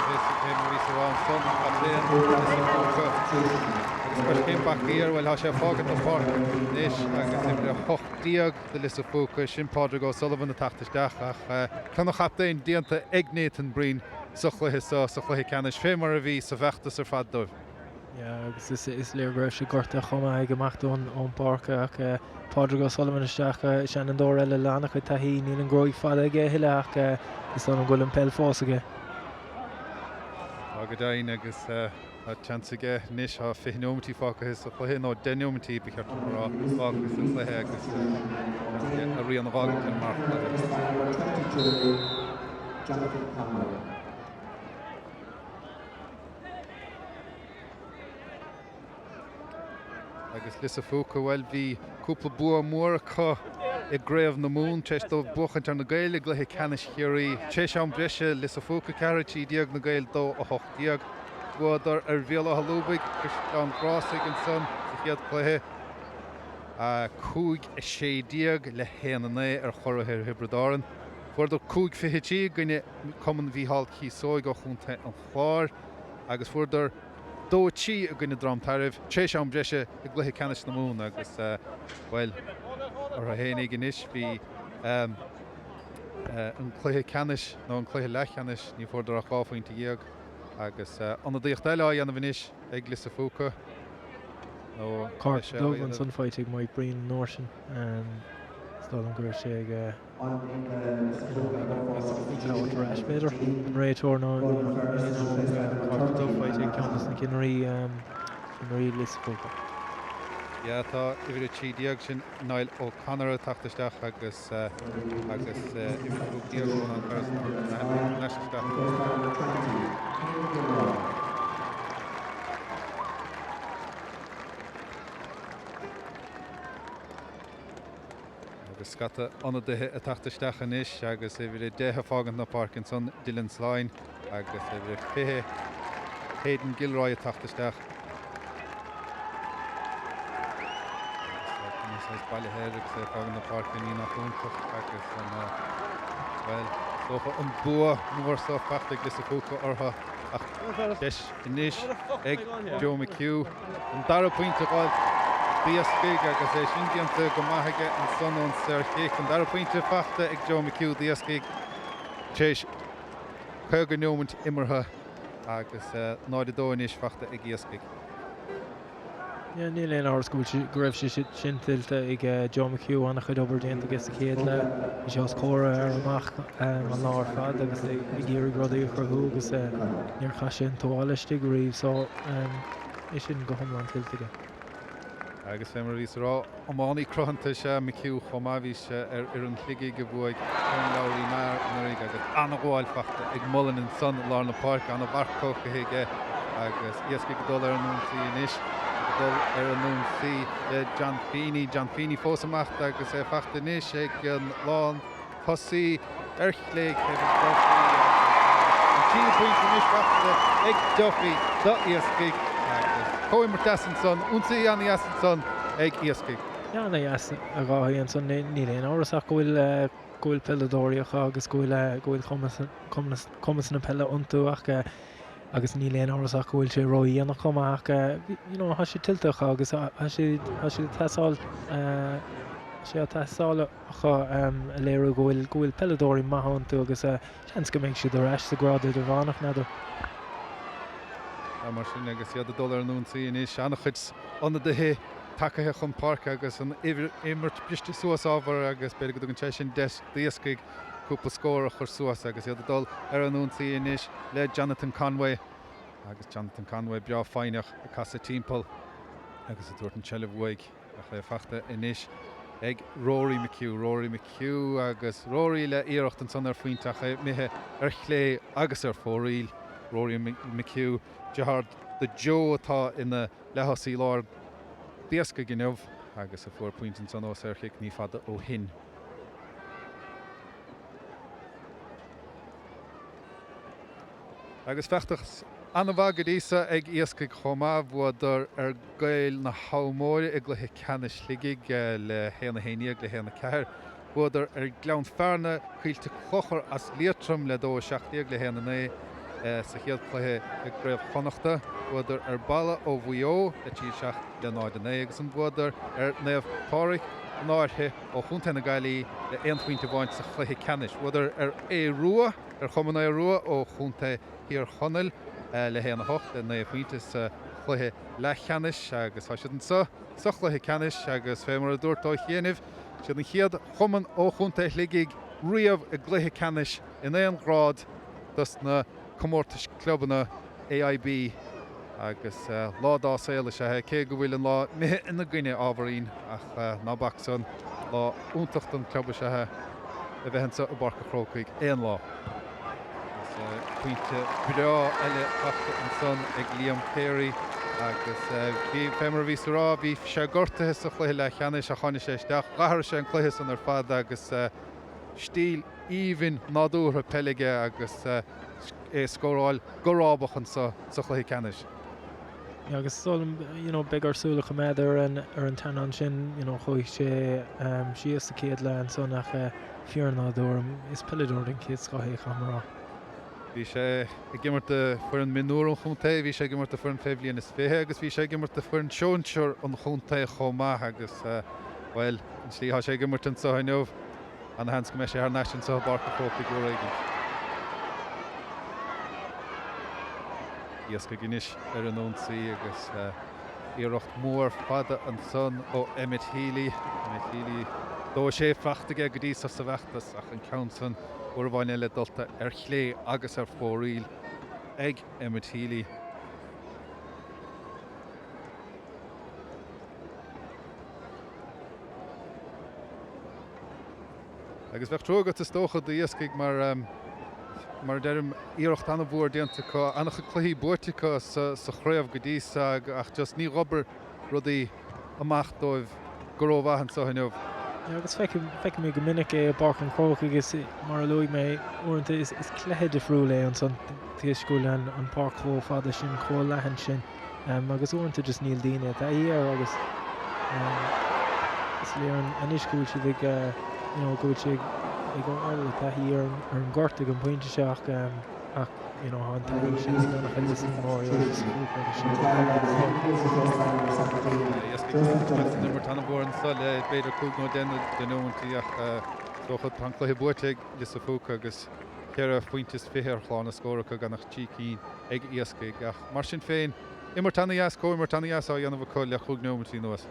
céim bacaíar bhfuil há sé fágad an páirc níos agus ibre hochtíag de Lis a Phúca sin Pádraig O'Sullivan a tachtasteach ach chuna chaptaín dianta ag Nathan Breen sa chluthe sa chluthe Ceannais fémar a bhí sa bheachtas ar fad dóibh. agus is léir raibh sé gorta chuma ag amachú ón parca ach Pádraig Ó Sullivan isteach sean an dóir eile leanach chu taithí níl an gróig fada aige hiile ach is an ghfuil an pell fós aige. Agad dain agus a chance aige níos a fihnómatí fáchas a chluhé nó denómatí be cheart rá fágus an chluhé agus a rion bhágan an mar. Jonathan Conway. Agus lis a Phúca bhfuil bhí cúpla bua mór chu i gréibh na mún teist do buchant ar na Gaeilge gluthe Ceannais Ciarraí. Téis an breise lis a Phúca ceartí díag na Gaeil dó a hocht díag. Bhuadar ar bhéal a halúbaig gus an grásaigh an son sa chiad gluthe. Cúig a sé díag le héanané ar chorrathir Hibridáran. Fuair cúig fihití gine cuman bhí halt cí sóig go chunta an chláir agus fuair dótí a gine dram tairibh téis an breise i gluthe Ceannais na mún agus bhfuil ar a héananig inis bhí an cluiche Ceannais nó an cluiche Lechanis ní fuair a cháfaointe díag agus anna díocht eile a dhéanamh inis ag lis a Phúca. nó Cart Dublin sunfight ag mai Brian Norton stáil an gcuir sé ag Rash beidir an réitóir ná Cart Dublin ag ceantas na Ciarraí lis a Phúca. Ja, tá idir tí díag sin Niall O'Connor tachtasteach agus idir díag an persan agus scata anna dithe a tachtasteach inis agus idir déthe fágant na parkin son Dylan Sláin agus idir fihe Hayden Gilroy a tachtasteach. Peile héireach sé fágan na parkin í nach úntaach agus well sofa an bua mór so fachtaigh lis a Phúca ortha ach deis inis ag Joe McHugh an dara pointe bháil Iascaigh agus é sin dianta go maithaige an son ón Ciarraí an dara pointe fachta ag Joe McHugh Iascaigh téis chuige nómant imirtha agus náid a dó inis fachta ag Iascaigh. Níl éon áras go raibh sé sin tiltte ag Joe McHugh anna chud obair déanta agus a chéad le i seos córa ar amach an láir fad agus i ggéirí grodaí churthú agus níor chaise an tóáiliste go riomh so is sin go thomlan tiltige. Agus fémar vís rá amánaí cruthantas McHugh chomá bhís ar an chligaí go bhuaig an labhraí mar nuaigh agus anna gháil fachta ag mullen an son lá na parc anna bharcócha hiige agus Iascaigh go dul ar an núnsaí inis. Dul ar an núnsaí le John Feeney fósamachta agus é fachta inis ag an lán thosaí archléig an tíl puint inis fachta ag Duffy do Iascaigh agus Chomar Deasan son únsaí an Iasan son ag Iascaigh. Ja na yes a gáí an son níl éon áras ach gohfuil pelladóireacha agus gohfuil cumas na pelle untú ach agus ní léon áras ach bhfuil sé roií anna chuma ach has sé tilteach agus has sé teáil sé teála chu léirú gohfuil pelladóirí maithán tú agus seans go méid si do reis sa grád idir bhánach nadidir. Mar sin agus iad a dul ar an núnsaí inis anna chuid anna dithe takeithe chun parc agus an imirt briste suas ábhar agus beidir go an te sin Iascaigh cúpla scór a chur suas agus iad a dul ar an núnsaí inis le Jonathan Conway agus Jonathan Conway bea fáineach a casa timppel agus a dúirt an teileh bhuaig a le fachta inis ag Rory McHugh agus Rory le iirecht an son ar faointeach mithe ar chlé agus ar fóríl Rory McHugh Jehard de Joe atá ina lehasaí lár Iascaigh gninmh agus a fuair pointin san os ar chic ní fada ó hin. Agus fechtach anna bhagad ísa ag Iascaigh chomá bhuadar ar gail na hamóire ag gluthe Ceannais Sligeach le héana héanaíag le héana ceathir bhuadar ar gleann fearna chuilte chlochar as líotrum le dó seachtaíag le héana né sa chéad cluiche ag gréibh chonachta bhuadar ar balla ó BEO le tí seach le náid an agus an bhuadar ar neamh páric náirthe ó chunta na Gailí le aon pointe bhaint sa chluiche Ceannais bhuadar ar rua ar chumanna rua ó chunta hir chonneil le héana hocht le na pointe sa Cluiche le Ceannais agus tá siad an Cluiche Ceannais agus fé mar a dúirt ó chéanamh siad an chiad chuman ó chunta Sligeach riamh a Cluiche Ceannais in éon grád dus na comórtais clubanna AIB agus ládá séile se cé go bhfuil an lá mithe ina gcuine ábharín ach nábhac san lá úntacht an club se a bheithansa a barca chrócaigh éon lá. Pointe breá eile achta an son ag Liam Carey agus bhí fémar ví rá bhí se gortathe sa Cluiche le Ceannais a chaine sé isteach gahar sé an Cluiche san ar fad agus stíl íhinn nádútha Peile agus scóráil gorábach an sa Cluiche Ceannais. agus solam begar súlacha méid ar an tanan sin chuig sé sios a céad le an son nach fiornádúm is Peiledúir an céad scaithe chamrá. Bhí sé gimmarta fuair an minúr an chunta, bhí sé gimmarta fuair an féimhlíon is féthe agus bhí sé gimmarta fuair an seoinseir an chunta chomá agus bhfuil an slíthe sé gimmarta an sahainmh an hans go me sé ar naisin sa barca chrópaigh go réigean. Iascaigh inis ar an ónsaí agus iarracht mór fada an son ó Emmett Healy dó sé frachtaige go dtí sa bheachtas ach an ceann uair bhain eile dulta ar chlé agus ar fóríl ag Emmett Healy. Agus bheith trógad is tócha do Iascaigh mar deirm iarracht anna bhór déanta annach chluí buirtecha sa chréamh go dtí ach just ní robar rudaí amach dóibh go rómhaithan sa hainmh. Agus feice mé go minic é barc an chróca agus mar luigh mé uaireanta is cléthe de friúil é an son tíoscúil an parc chó fada sin chó lehan sin agus uaireanta just níl daine tá ar agus is léar an iscúil siad ag gúil si ag an eile taithí ar an gortaigh an pointe seach ach an taithí sin an chuile san mór agus Phúca agus sin. Nummer tanna bhór an sa le beidir cúg nó denúintí ach dóchad an Cluiche buirteigh lis a Phúca agus cear pointes fithe chlána scóracha ganach tíí ag Iascaigh ach mar sin féin imar tanna Iascaigh mar tanna Iascaigh a dhéanamh coil le cúg nómatí nuas.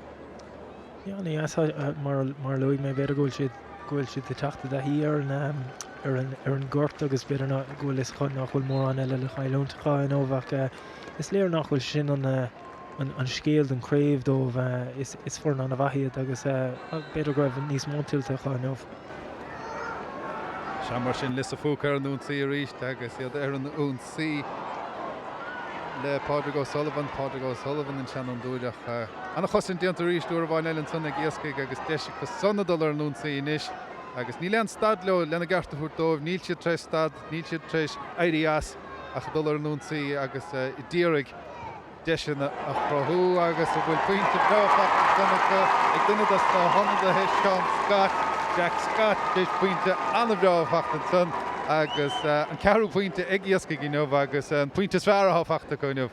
Mar luigh mé beidir gúil siad de teachta daithí ar an gort agus beidir gúil is chuin nach bhfuil mór an eile le chailúntacha in óbhach is léar nach bhfuil sin an scéal den Craobh dómh is fuair an a bhaíad agus beidir go raibh níos mótilta chainmh. Se mar sin lis a Phúca ar an únsaí a ríist agus iad ar an únsaí le Pádraig O'Sullivan in sean an dúideach anna chosin déanta ríist úr bhain eile san ag Iascaigh agus deise go sonnadal ar an únsaí inis agus ní lean stad leo lena garta fuair níl siad treis stad, níl siad treis éirías ach dul ar an únsaí agus i ddíraigh deise a chrothú agus a bhfuil pointe breáfach sannacha ag duine as na honada heis Sean Jack Scott deis pointe anna breáfach an son agus an cearú pointe ag Iascaigh inmh agus an pointe sfearthachta chuinmh.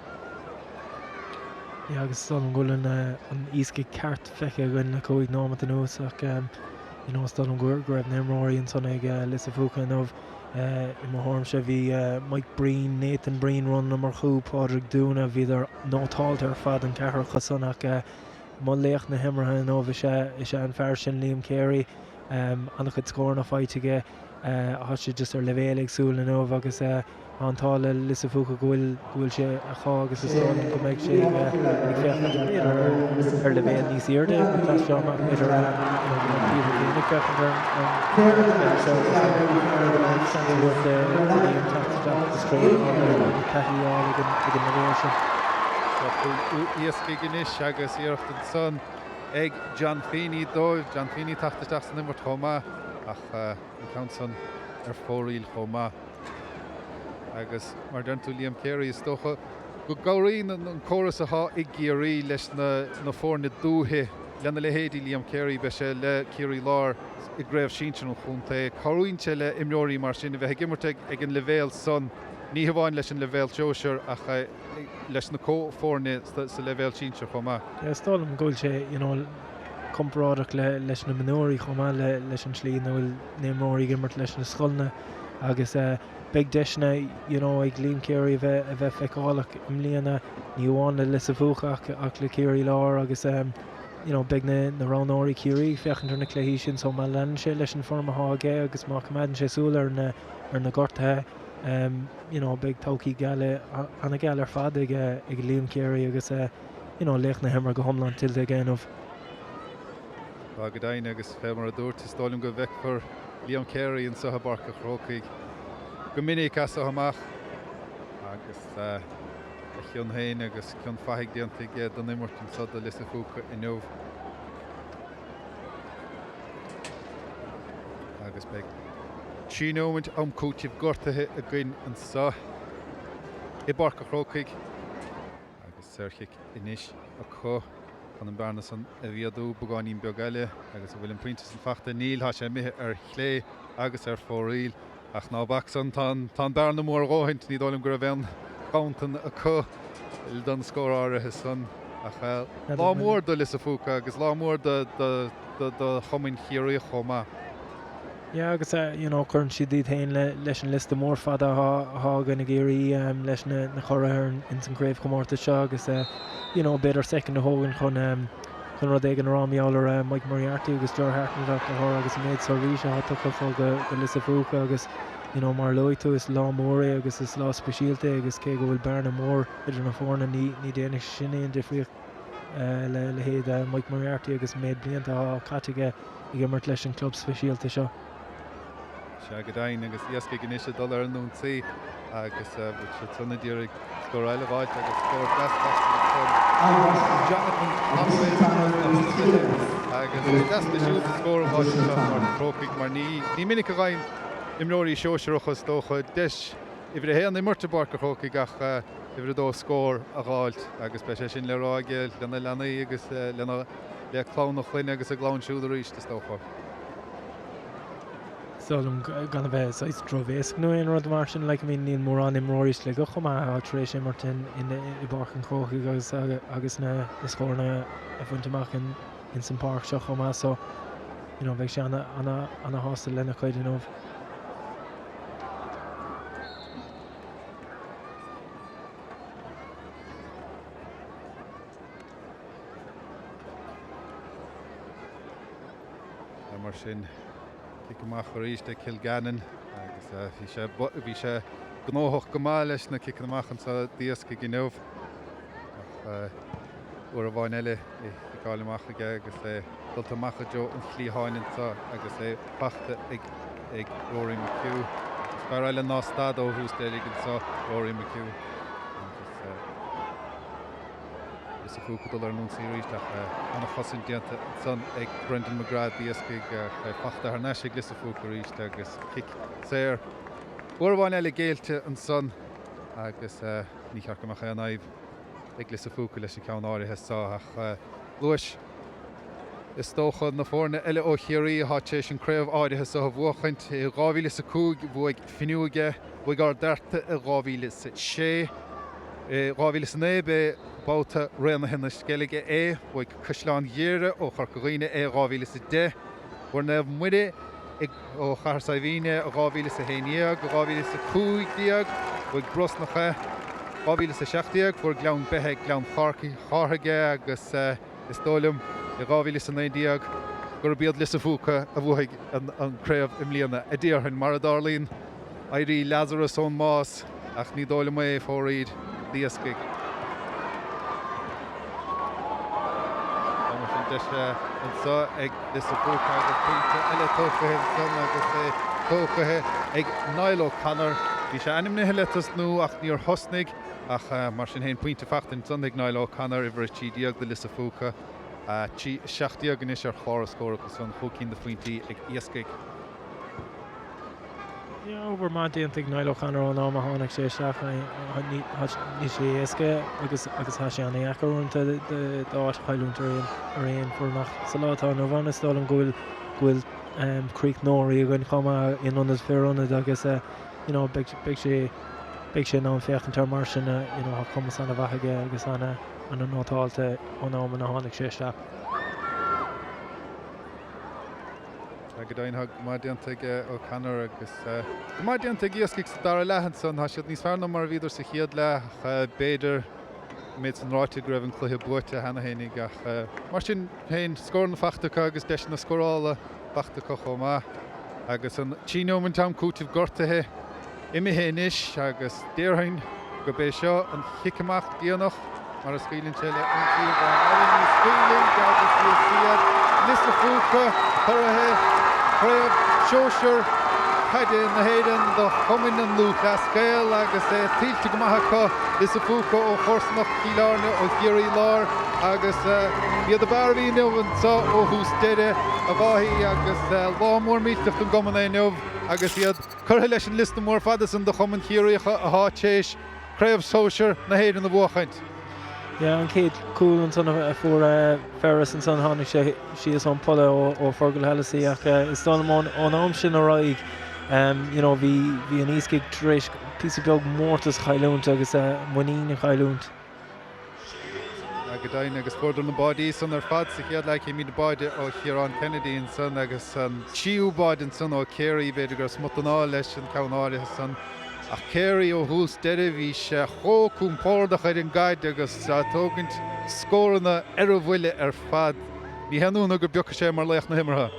Agus an ghfuil an Easkey ceart feice goin na cóig námat an ús ach stal an go raibh néimróirí an son ag lis a Phúca inmh I mar tharm sé bhí Mike Breen, Nathan Breen run na mar chuú Pádraig Dúna bhí ar nótáilt ar fad an cethir chasan ach má léach na himmartha inmh is an fearr sin Liam Carey annach chud scór na fáitige a sé just ar levéal agsúil inmh agus antála lis a Phúca gúil sé a chá agus is go méid sé ag féach ar levéal níos iarde tá seach idir Iascaigh inis agus iarracht an son ag John Feeney dóibh John Feeney tachtasteach san nimar chomá ach an ceann ar fóríl chomá agus mar denú Liam Carey is tócha go gabhraíonn an córas ath i géirí leis na fórna dúthe lena le héadí Liam Carey be sé le Ciarraí lár i gréibh síinte an chunta choíonn le imreoirí mar sin bheith gimmarte ag an levéal son ní bháin leis an levéal Sóisear ach leis na fórne sa levéal síinte chomá. Stálam gúil sé compráideach leis na minóirí chomá leis an slí nó bhfuil néimróirí gimmart leis na scoilne agus big deisna, ag líon céirí a bheith feicálaach im líana níháin le lis a bhuachach ach le céirí lár agus big na ránóirí céirí fechantar na cléhí sin so má lean sé leis an forma hágé agus má cumaidan sé súla ar na gortathe big tócaí geile anna geall ar fad ag líon céirí agus léch na himar go thomlan tiltte géanamh. Ba go daine agus fémar a dúirt is stáilm go bheic for Liam Carey an Soha Barca Chrócaigh go minic as a hamach agus cion hain agus cion faigh dianta ige don immort an sada lis a Phúca in Nómh agus beag Tríómint am cúteamh gortathe a gcuin an sa I Barca Chrócaigh agus Cearraí inis a chu an an bearna san a bhíadú bugáinín beagáile agus bhfuil an puinte san fachta níl há sé mithe ar chlé agus ar fóríl ach ná bach san tá bearna mór róhaint ní dólim gur a bhean countan a chu il don scór áirithe san ach lá mór do lis a Phúca agus lá mór do chomainn chiaí chomá. Ja, agus chuann siad tain leis an lista mór fada há gan na géirí leis na chorair in san Craobh chomórta seo agus beidir second na hógan chun rud ag an rámheálar Mike Moriarty agus Jar Hartnach a thór agus méid Sóisear hatá chuá go lis a Phúca agus mar loitú is lá móra agus is lá speisialta agus cé go bhfuil bearna mór idir na fórna ní déanaine sinnéon difriocht le héad Mike Moriarty agus méid blianta catige I gimmart leis an club speisialta seo. Se go dain agus Iascaigh gan isise dul ar an nún tí agus bhfuil sé tunna dírig scór eile bháid agus scór agus siú scór bháid mar Chrócaigh mar ní minic a ghain imróí seoisireachas dócha deis I bhí héan I murta Barca Chrócaigh ach I bhí dó scór a gháilt agus be sé sin le ráigéil lena lenaí agus lena le chlán nach chuine agus a glán siúd a ríist is dócha. Solum gan bheith is drovéesc nu in rud mar sin like níl mór an imróis le go chumá éis sé martin I Barca Chrócaigh agus na scórna a bhaintach in san park seo chumá so bheith sé anna hástal lena chuid in Nómh. Mar sin Ciceamach a ríist ag Kilgannon agus bhí sé gnóthach go má leis na Ciceamach an sa Iascaigh in Nómh ach uair a bháin eile I gáileach aige agus dulta macha jo an chlíháin sa agus pachta ag Rory McHugh Spar eile ná stad ó húsdélig an sa Rory McHugh is a Phúca dul ar nún ríist ach anna chosin dianta san ag Brendan McGrath Iascaigh pachta ar neisig lis a Phúca ríist agus Céir uair a bháin eile géalte an san agus ní chearc amach an aibh ag lis a Phúca leis an ceann áirithe sa ach Luis is tócha na fórna eile ó chiaí háte sin Craobh áirithe sa bhuachaint I 2005 bhuaig finiúige bhuaig ar deirta I 2006 2009 be báta réna hena sceige bhuaig Cusláán Ghéire ó Charcaghine 2010 bhuair neh muide ó Charsaimhíne 2011 2015 bhuaig Brosnacha 2016 bhuair gleann bethe gleann Charthaige agus is dóilm I 2019 gur bíad lis a Phúca a bhuaig an Craobh im líana a dtíorthain mar a darlíonn éirí Lazarus ón más ach ní dóilm é fóríd Iascaigh. An sa ag lis a Phúca agus puinte eile tóchathe san agus tóchathe ag Niall O'Connor. Bhí sé animnithe letas nó ach níor hosnig ach mar sin héon puinte fachtain san ag Niall O'Connor I bhar tídiaag de lis a Phúca. Tí 60 gan is ar chláir scóra agus san chócín de faointí ag Iascaigh. Over má déanta Niall O'Connor ná a tháinig sé seach ní sé Iascaigh agus há sé anna eachúnta dáit chailúntar ar réon fuach sa látá nó bhana stáil an ghfuil Creek nóirí a gin chuma inionad fearúnad agus beag sé ná féchantar mar sin chuma sanna bhaige agus anna nótáilta ó ná na tháinig sé seach. Gadainha Madiantaige ó Canar agus Madiantaige Iascaigh sa dara lehan son ha siad níos fearna mar bhíidir sa chiad le béidir méid an ráite go raibh an cluiche buaite hena hénig ach mar sin héin scór na fachtacha agus deis na scórála fachtacha chomá agus an tíóman tam cútih gortathe imi héis agus déirhain go bé seo an chicamach díanach mar a scaoilann sé le antíomh an scaoilann agus siad Lis na Phúca chorathe Craobh Sóisear Caide na héireann do chumann an lúth Iascaigh agus tílte go maithe Lis na Phúca ó chórsnach Cílárne ó Ciarraí lár agus iad a barbhí nuamh sa ó hús deire a bhaithí agus lámór míteach an gomanna nuamh agus iad curtha leis an list na mór fadasan do chumann Ciarraíocha a hátéis Craobh Sóisear na héireann na bhuachaint. Yeah, an céad cool an son for Ferris and son hánig she is on pulla ó Fergal Hellasaí ach is dal an am sin a raig you know hí an Easkey tréis pí beag mórtas chailúnt agus muín chailúnt. Gadain agus fórdar na bádí san ar fad sa chiad le mí na báide ó Chiarán Kennedy an son agus an tíú báid an son ó Cearraí beidir gur smuttaná leis an cabhanáide san ach Cearraí ó hús deire bhí sé chócún pórdach ar an gaiid agus tógant scóranna ar a bhfuile ar fad. Bhí henúna gur beocha sé mar leach na himmartha.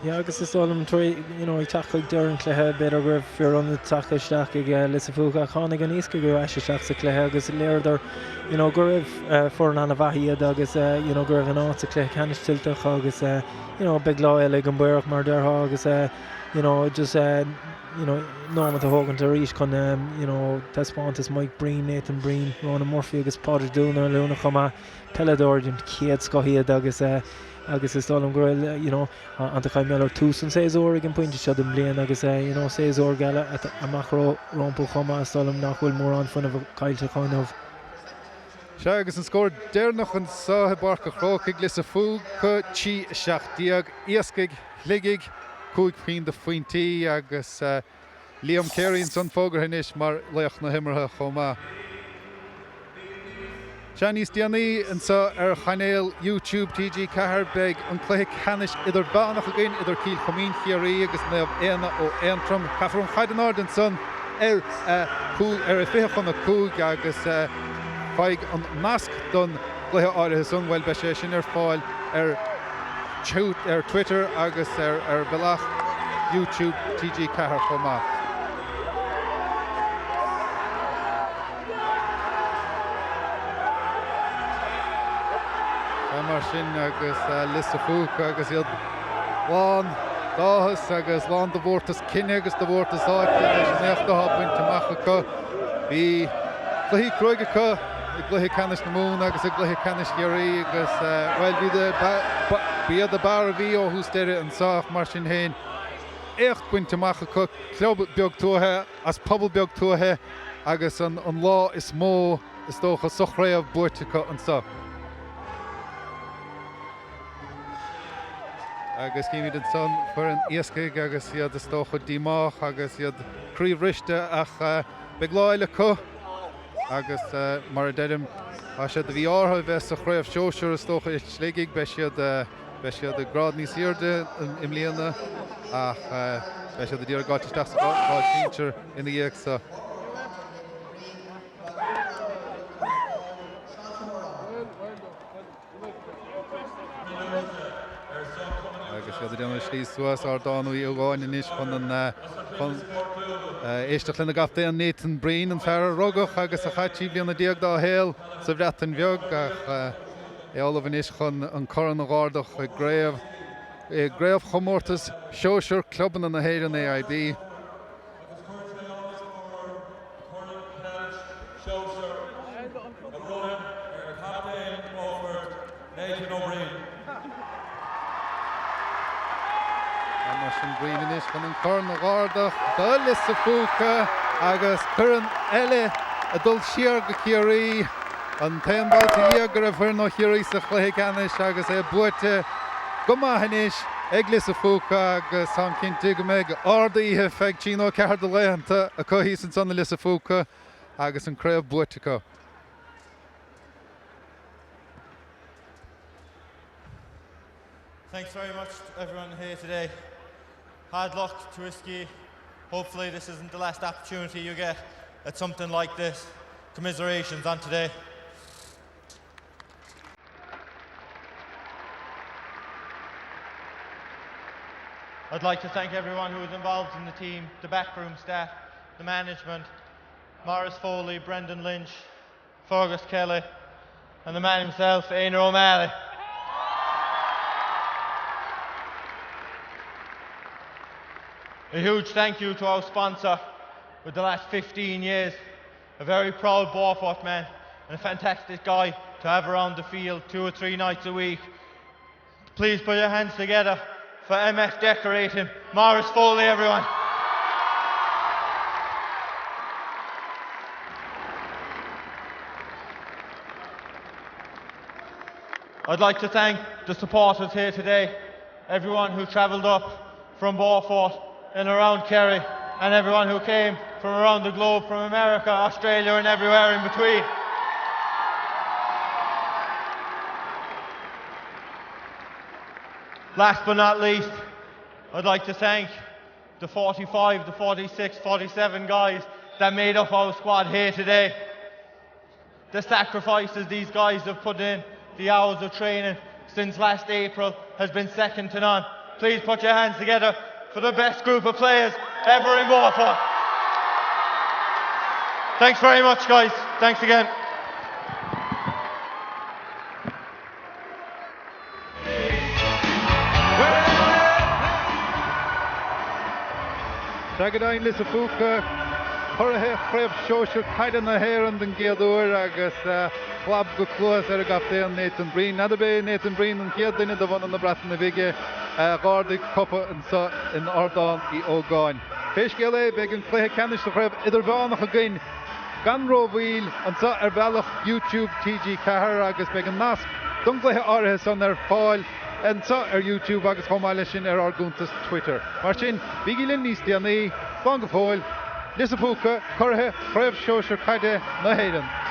Yeah, agus is all you know, I tackle during Cluiche better grab fear on the tackle stack again. Let's Phúca Connig and Easkey go actually stacks the Cluiche agus later, you know, grab for an anavahi agus you know grab an out to Cluiche canish tiltach agus you know big loyal like an Berach murder agus you know just you know normal to Hogan to reach con you know Tespontis Mike Breen Nathan Breen Ronan Murphy agus Padre Duna Luna Chama Peile Dorgan Kiad Scohiad agus is dal grill you know an the Miller Tucson Sóisear again point shot them blian agus you know Sóisear gala at a macro rompo chama stalum nachhfuil mór an fun of Kyle kind of Se agus an scór déirnach an sáthe barca chrócaigh Lis na Phúca tí seachtaíag Iascaigh Sligeach cúig faoin de faointí agus Liam Carey an son fógar inis mar leach na himmartha chomá. Ceannais Déanaí an sa ar chanéal YouTube TG4 beag an Cluiche Ceannais idir bánach again idir cíl chomín Ciarraí agus neamh éana ó Aintrum Cathrún Chaidenáird an son ar cúil ar a fiche chun a cúig agus feig an nasc don Cluiche áirithe son bhfuil be sé sin ar fáil ar Twitter agus ar bhealach YouTube TG4 chomá. Mar sin agus Lis na Phúca agus iad lán dáthas agus lán do bhórtas cinne agus do bhórtas áite leis an éachtaá buinte machacha. Bhí Cluiche Craogacha I Cluiche Ceannais na Mún agus I Cluiche Ceannais Ciarraí agus bhil bhí a bar a bhí ó hús deire an sách mar sin héin. Écht buinte machacha club beag tuathe as pobl beag tuathe agus an lá is mó is dócha sochraíomh buirtecha an sa. Agus cíimiid an son for an Iascaigh agus iad is tócha dímách agus iad críomhriste ach begláile chu agus mar a deirim a sé bhí átha bheits a Craobh Sóisear is tócha Sligeach be siad a grád níos iarde im líana ach be siad a dtíar gáitisteach sa gáil tíintear ina dhéag sa. Agus déanana slí suas ar dáú í ógáin inis chun an éisteach lena gafta an Nathan Breen an fear rugach agus a chaití blianana díag dá héal sa bhreat an bheag ach éolah inis chun an coran a gáardach Craobh chomórtas Sóisear clubban an na héireann AIB. Greenis chun an corn a gáardach dá Lis na Phúca agus churan eile a dul siar go Ciarraí an taonbáilta íogar a bhir nó Ciarraí sa Cluiche Ceannais agus buaite go maithis ag Lis na Phúca agus an cinnte go méid ardaíthe feig tíó ceart do léanta a chuhí san son Lis na Phúca agus an Craobh buaitecha. Thanks very much to everyone here today. Hard luck to Easkey. Hopefully this isn't the last opportunity you get at something like this. Commiserations on today. I'd like to thank everyone who was involved in the team, the backroom staff, the management, Maurice Foley, Brendan Lynch, Fergus Kelly, and the man himself, Éanna O'Malley. A huge thank you to our sponsor with the last 15 years, a very proud Beaufort man and a fantastic guy to have around the field 2 or 3 nights a week. Please put your hands together for MF Decorating, Maurice Foley, everyone. I'd like to thank the supporters here today, everyone who travelled up from Beaufort and around Kerry, and everyone who came from around the globe, from America, Australia and everywhere in between. Last but not least, I'd like to thank the 45, the 46, 47 guys that made up our squad here today. The sacrifices these guys have put in, the hours of training since last April has been second to none. Please put your hands together for the best group of players ever in Beaufort. Thanks very much, guys. Thanks again. Dragadain Lisa Phúca, Thurathe Craobh Sóisear Caidan na Héireann den Géadúir agus Club go Cluiche gaptéan Nathan Breen. Nadabe Nathan Breen an Céad duine do bhain na Bratan na Bige Gardaigh Cuppa in Ordán I Ógáin. Féiscéal é beag an Cluiche Ceannais de Craobh idirbhánach a gcuin gan Rohil an sa bhealach YouTube TG4 agus beag an nasc don Cluiche áirithe san fáil an sa YouTube agus chomáile sin argúntas Twitter. Mar sin, bígí linn níos déanaí, slán go fáil, Lisa Phúca, Thurathe Craobh Sóisear Caidan na Héireann.